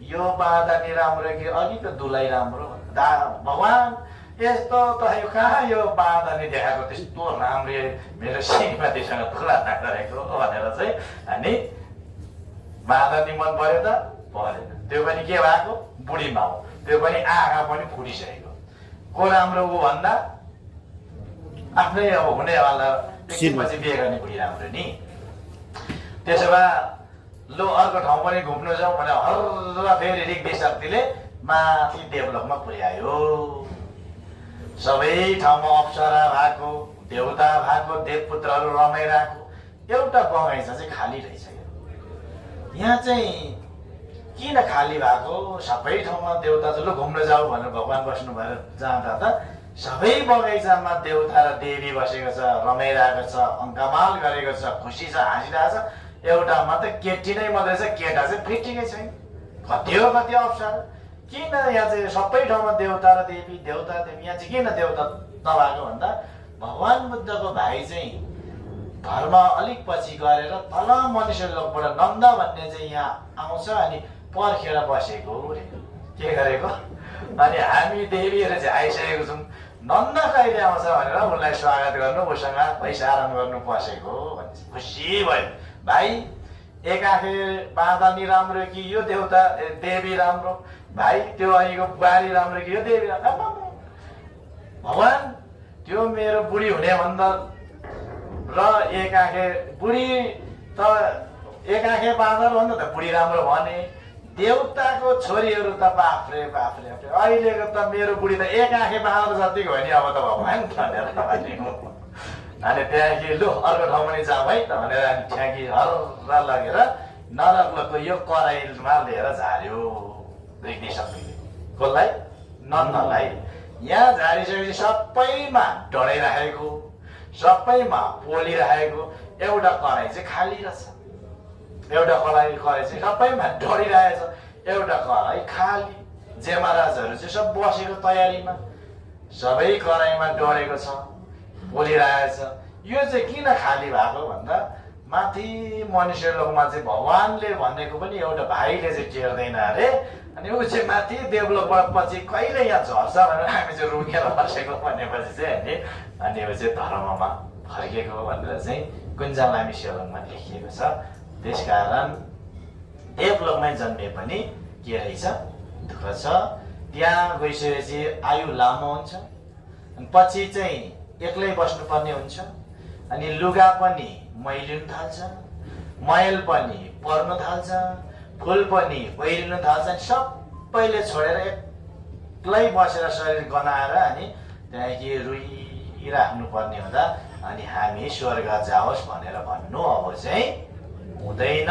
यो बाँदरनी राम्रो कि अघि त दुलाई राम्रो? भगवान यस्तो त कहाँ यो बाँदरनी देखाएको त्यस्तो राम्रो मेरो श्रीमतीसँग तुलना गरेको भनेर चाहिँ अनि बाँदरनी मन पर्यो त परेन। त्यो पनि के भएको? बुढीमा हो, त्यो पनि आँखा पनि फुटिसकेको। को राम्रो ऊ भन्दा आफ्नै अब हुनेवाला एकछिनपछि बिहे गर्ने बुढी राम्रो नि। त्यसो भए लु अर्को ठाउँ पनि घुम्नु जाउँ भने हर्र फेरि रिक्ति शक्तिले माथि देवलोकमा पुर्यायो। सबै ठाउँमा अप्सरा भएको, देवता भएको, देवपुत्रहरू रमाइरहेको एउटा बगैँचा चाहिँ खाली रहेछ। यहाँ चाहिँ किन खाली भएको? सबै ठाउँमा देवता चाहिँ लु घुम्न जाऊ भनेर भगवान बस्नु भएर जाँदा त सबै बगैँचामा देवता र देवी बसेको छ, रमाइरहेको छ, अङ्कमाल गरेको छ, खुसी छ, हाँसिरहेको छ। एउटा मात्रै केटी नै मात्रै छ, केटा चाहिँ फिटिकै छैन। कति हो कति अप्सरा। किन यहाँ चाहिँ सबै ठाउँमा देवता र देवी, देवता देवी, यहाँ चाहिँ किन देवता नभएको भन्दा भगवान बुद्धको भाइ चाहिँ धर्म अलिक पछि गरेर तल मनुष्य लोकबाट नन्द भन्ने चाहिँ यहाँ आउँछ अनि पर्खेर बसेको रे। के गरेको? अनि हामी देवीहरू चाहिँ आइसकेको छौँ, नन्द कहिले आउँछ भनेर उसलाई स्वागत गर्नु, उसँग पैसारण गर्नु पसेको भने खुसी भयो। भाइ एक आँखे बाँदरनी राम्रो कि यो देवता देवी राम्रो? भाइ त्यो अहिलेको बुहारी राम्रो कि यो देवी राम्रो? भगवान त्यो मेरो बुढी हुने भन्दा र एक आँखे बुढी त एक आँखे बाँदर भन्दा त बुढी राम्रो भने देवताको छोरीहरू त बाफ्रे बाफ्रे बाफ्रे। अहिलेको त मेरो बुढी त एक आँखे बाँदर जतिको हो नि अब त भगवान भनेर अनि त्यहाँदेखि लु अर्को ठाउँ पनि जाउँ है त भनेर अनि ठ्याकी हर्र लगेर नरकलोकको यो कराइलमा लिएर झार्यो रिक्ति शक्तिले। कसलाई? नन्दलाई। यहाँ झारिसकेपछि सबैमा डढाइराखेको, सबैमा पोलिरहेको एउटा कराई चाहिँ खाली रहेछ। एउटा कराई चाहिँ सबैमा डढिरहेछ, एउटा कराई खाली। जेमाराजहरू चाहिँ सब बसेको तयारीमा, सबै कराईमा डढेको छ, पोलिरहेछ। यो चाहिँ किन खाली भएको भन्दा माथि मनुष्य लोकमा चाहिँ भगवानले भनेको पनि एउटा भाइले चाहिँ टेर्दैन अरे। अनि ऊ चाहिँ माथि देवलोकबाट पछि कहिले यहाँ झर्छ भनेर हामी चाहिँ रुकेर बसेको भनेपछि चाहिँ अनि ऊ चाहिँ धर्ममा फर्केको भनेर चाहिँ कुञ्जा लामी सेलङमा लेखिएको छ। त्यसकारण देवलोकमै जन्मे पनि के रहेछ? दुःख छ। त्यहाँ गइसकेपछि आयु लामो हुन्छ, अनि पछि चाहिँ एक्लै बस्नुपर्ने हुन्छ। अनि लुगा पनि मैलिनु थाल्छ, मैल पनि पर्नु थाल्छ, फुल पनि पहिरिनु थाल्छ। सबैले छोडेर एक्लै बसेर शरीर गनाएर अनि त्यहाँदेखि रुइराख्नु पर्ने हुँदा अनि हामी स्वर्ग जाओस् भनेर भन्नु अब चाहिँ हुँदैन।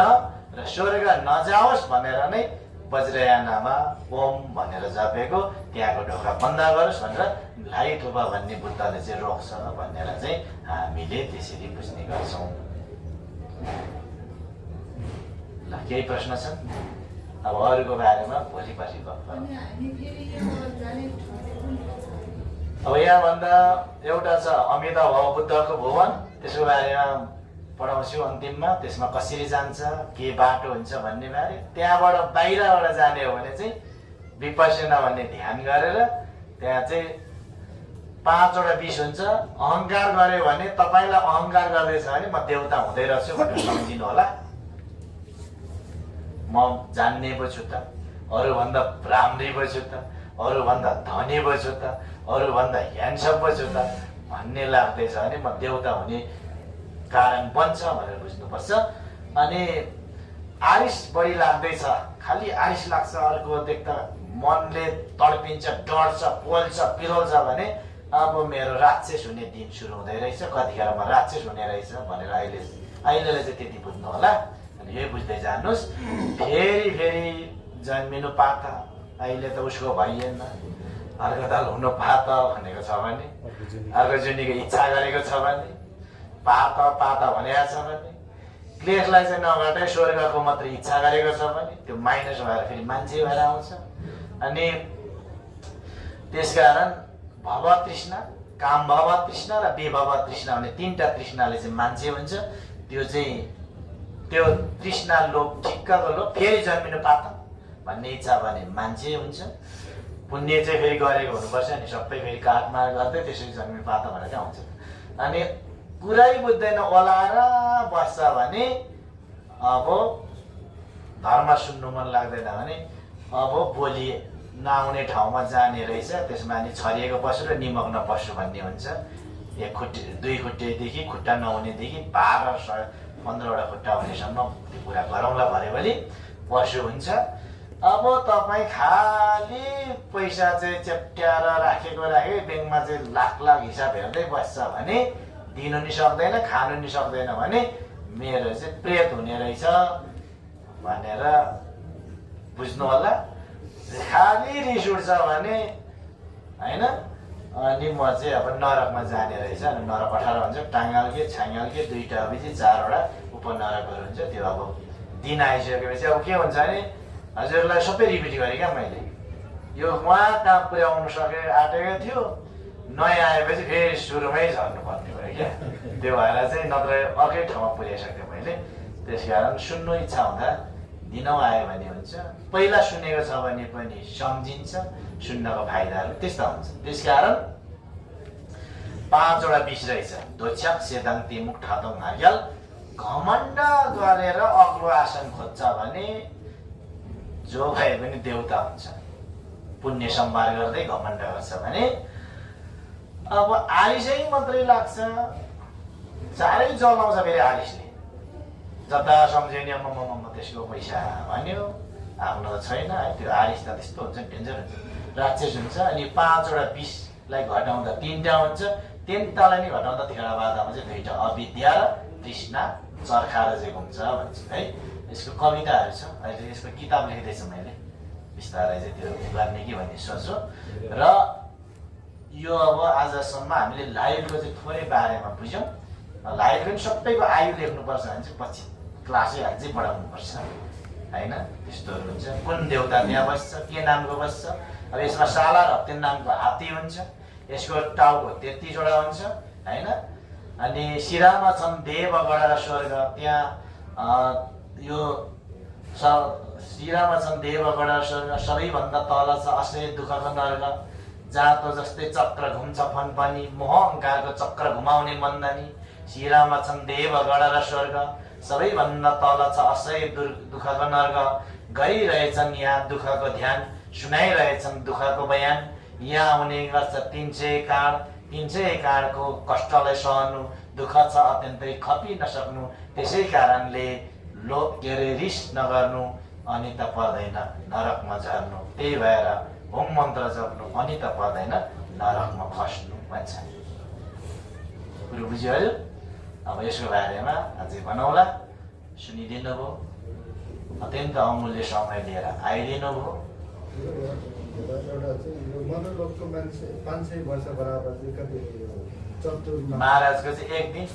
र स्वर्ग नजाओस् भनेर नै वज्रयानमा ओम भनेर जपेको त्यहाँको ढोका बन्द गरोस् भनेर लाई थुपा भन्ने बुद्धले चाहिँ रोक्छ भनेर चाहिँ हामीले त्यसरी बुझ्ने गर्छौँ। ल केही प्रश्न छन्? अब अरूको बारेमा भोलि पछि गफ गरौँ। अब यहाँभन्दा एउटा छ अमिताभ बुद्धको भुवन, त्यसको बारेमा पढाउँछु अन्तिममा। त्यसमा कसरी जान्छ, के बाटो हुन्छ भन्ने बारे। त्यहाँबाट बाहिरबाट जाने हो भने चाहिँ विपश्यना भन्ने ध्यान गरेर त्यहाँ चाहिँ 5वटा विष हुन्छ। अहङ्कार गर्यो भने तपाईँलाई अहङ्कार गर्दैछ भने म देवता हुँदै रहेछु भनेर सम्झिनु होला। म जान्ने पो छु त, अरूभन्दा राम्री पो छु त, अरूभन्दा धनी पो छु त, अरूभन्दा ह्यान्डसम पो छु त भन्ने लाग्दैछ भने म देवता हुने कारण बन्छ भनेर बुझ्नुपर्छ। अनि आरिस बढी लाग्दैछ, खालि आरिस लाग्छ, अर्को देख्दा मनले तडपिन्छ, डढ्छ, पोल्छ, पिरोल्छ भने अब मेरो राक्षस हुने दिन सुरु हुँदै रहेछ, कतिखेर म राक्षस हुने रहेछ भनेर अहिलेले चाहिँ त्यति बुझ्नु होला। अनि यही बुझ्दै जानुहोस्। फेरि जन्मिनु पाता, अहिले त उसको भइएन, अर्को ताल हुनु पाता भनेको छ भने, अर्को जुनीको इच्छा गरेको छ भने, पाता भनेको छ भने, क्लेशलाई चाहिँ नघटाइ स्वर्गको मात्रै इच्छा गरेको छ भने त्यो माइनस भएर फेरि मान्छे भएर आउँछ। अनि त्यसकारण भव तृष्णा, काम भव तृष्णा र विभव तृष्णा भन्ने तीनटा तृष्णाले चाहिँ मान्छे हुन्छ। त्यो तृष्णा लोभ ठिक्कको लोभ फेरि जन्मिनु पात भन्ने इच्छा भने मान्छे हुन्छ। पुण्य चाहिँ फेरि गरेको हुनुपर्छ नि, सबै फेरि काटमार गर्दै त्यसरी जन्मिनु पात भनेर चाहिँ आउँछ। अनि कुरै बुझ्दैन ओलाएर बस्छ भने अब धर्म सुन्नु मन लाग्दैन भने अब भोलि नआउने ठाउँमा जाने रहेछ, त्यसमा नि छरिएको पशु र निमग्न पशु भन्ने हुन्छ। एक खुट्टे दुई खुट्टेदेखि खुट्टा नहुनेदेखि 12-15वटा खुट्टा हुनेसम्म त्यो कुरा गरौँला भरेभरि पशु हुन्छ। अब तपाईँ खालि पैसा चाहिँ च्याप्ट्याएर राखेको ब्याङ्कमा चाहिँ लाख हिसाब हेर्दै बस्छ भने दिनु नि सक्दैन, खानु नि सक्दैन भने मेरो चाहिँ प्रेत हुने रहेछ भनेर बुझ्नु होला। खालि रिस उठ्छ भने होइन, अनि म चाहिँ अब नरकमा जाने रहेछ। अनि नरक 18 हुन्छ, टाङ्गालके छाङ्गालके 2टा अभिजी 4वटा उपनरकहरू हुन्छ। त्यो अब दिन आइसकेपछि अब के हुन्छ भने हजुरलाई सबै रिपिट गरेँ क्या मैले, यो उहाँ कहाँ पुर्याउनु आँटेको थियो, नयाँ आएपछि फेरि सुरुमै झर्नु पर्ने भयो क्या। त्यो भएर चाहिँ नत्र अर्कै ठाउँमा पुर्याइसक्थेँ मैले। त्यसकारण सुन्नु इच्छा हुँदा दिनौ आयो भने हुन्छ, पहिला सुनेको छ भने पनि सम्झिन्छ, सुन्नको फाइदाहरू त्यस्ता हुन्छ। त्यसकारण 5वटा विष रहेछ। दोछ्याक सेदाङ तिमुक ठातोङ हार्याल, घमण्ड गरेर अग्लो आसन खोज्छ भने जो भए पनि देउता हुन्छ। पुण्य सम्भार गर्दै घमण्ड गर्छ भने अब आरिसै मात्रै लाग्छ, चारै जलाउँछ फेरि आरिसले। जता सम्झ्यो नि म त्यसको पैसा भन्यो, आफ्नो त छैन है। त्यो आरिस त त्यस्तो हुन्छ, डेन्जर हुन्छ, राक्षस हुन्छ। अनि 5वटा विषलाई घटाउँदा 3टा हुन्छ, 3टालाई नै घटाउँदा थेडाबादामा चाहिँ 2टा अविद्या र तृष्णा चर्खा र चाहिँ घुम्छ भन्छ है। यसको कविताहरू छ, अहिले यसको किताब लेख्दैछु मैले, बिस्तारै चाहिँ त्यो गर्ने कि भन्ने सोच्छु। र यो अब आजसम्म हामीले लाइफको चाहिँ थोरै बारेमा बुझ्यौँ। लाइफ पनि सबैको आयु लेख्नुपर्छ भने चाहिँ पछि क्लासै अझै बढाउनुपर्छ होइन। त्यस्तोहरू हुन्छ। कुन देउता त्यहाँ बस्छ, के नामको बस्छ। अब यसमा साला र हप्ते नामको हात्ती हुन्छ, यसको टाउको 33वटा हुन्छ होइन। अनि शिरामा छन् देवगढ र स्वर्ग, त्यहाँ यो शिरामा छन् देवगढ र स्वर्ग, सबैभन्दा तल छ असह्य दुःखको नर्क, जातो जस्तै चक्र घुम्छ फनफनी, मोह अहङ्कारको चक्र घुमाउने मन्दनी। शिरामा छन् देवगढ र स्वर्ग, सबैभन्दा तल छ असह्य दुःखको नर्क, गरिरहेछन् यहाँ दुःखको ध्यान, सुनाइरहेछन् दुःखको बयान। यहाँ आउने गर्छ 300 काँड, 300 काँडको कष्टलाई सहनु, दुःख छ अत्यन्तै खपि नसक्नु। त्यसै कारणले रिस नगर्नु, अनि त पर्दैन नरकमा झर्नु। त्यही भएर होम मन्त्र जप्नु, अनि त पर्दैन नरकमा खस्नु भन्छ। कुरो बुझ्यो? अब यसको बारेमा अझै भनौँला। सुनिदिनु भयो, अत्यन्त अमूल्य समय लिएर आइदिनु भयो। महाराजको चाहिँ 1 दिन,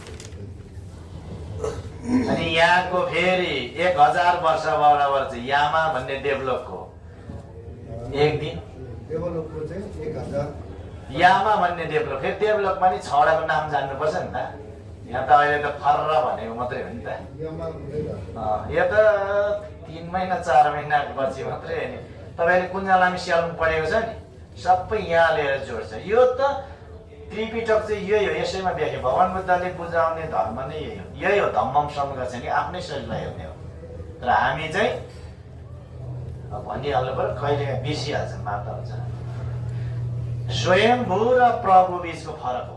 अनि यहाँको फेरि 1000 वर्ष बराबर चाहिँ यामा भन्ने डेभलपको 1 दिन, यामा भन्ने डेभलप। फेरि डेभलपमा नि 6वटाको नाम जान्नुपर्छ नि त। यहाँ त अहिले त फर्र भनेको मात्रै हो नि त। यो त 3 महिना 4 महिना पछि मात्रै हो नि। तपाईँले कुञ्जालामी स्यालुङ पढेको छ नि, सबै यहाँ लिएर जोड्छ। यो त त्रिपिटक चाहिँ यही हो, यसैमा व्याख्या। भगवान् बुद्धले बुझाउने धर्म नै यही हो। यही हो धम्मम समूह छ नि, आफ्नै शरीरलाई हेर्ने हो। तर हामी चाहिँ भनिहाल्नु पर्यो, कहिले बिर्सिहाल्छ, मार्ता हुन्छ। स्वयम्भू र प्रभु बीचको फरक हो।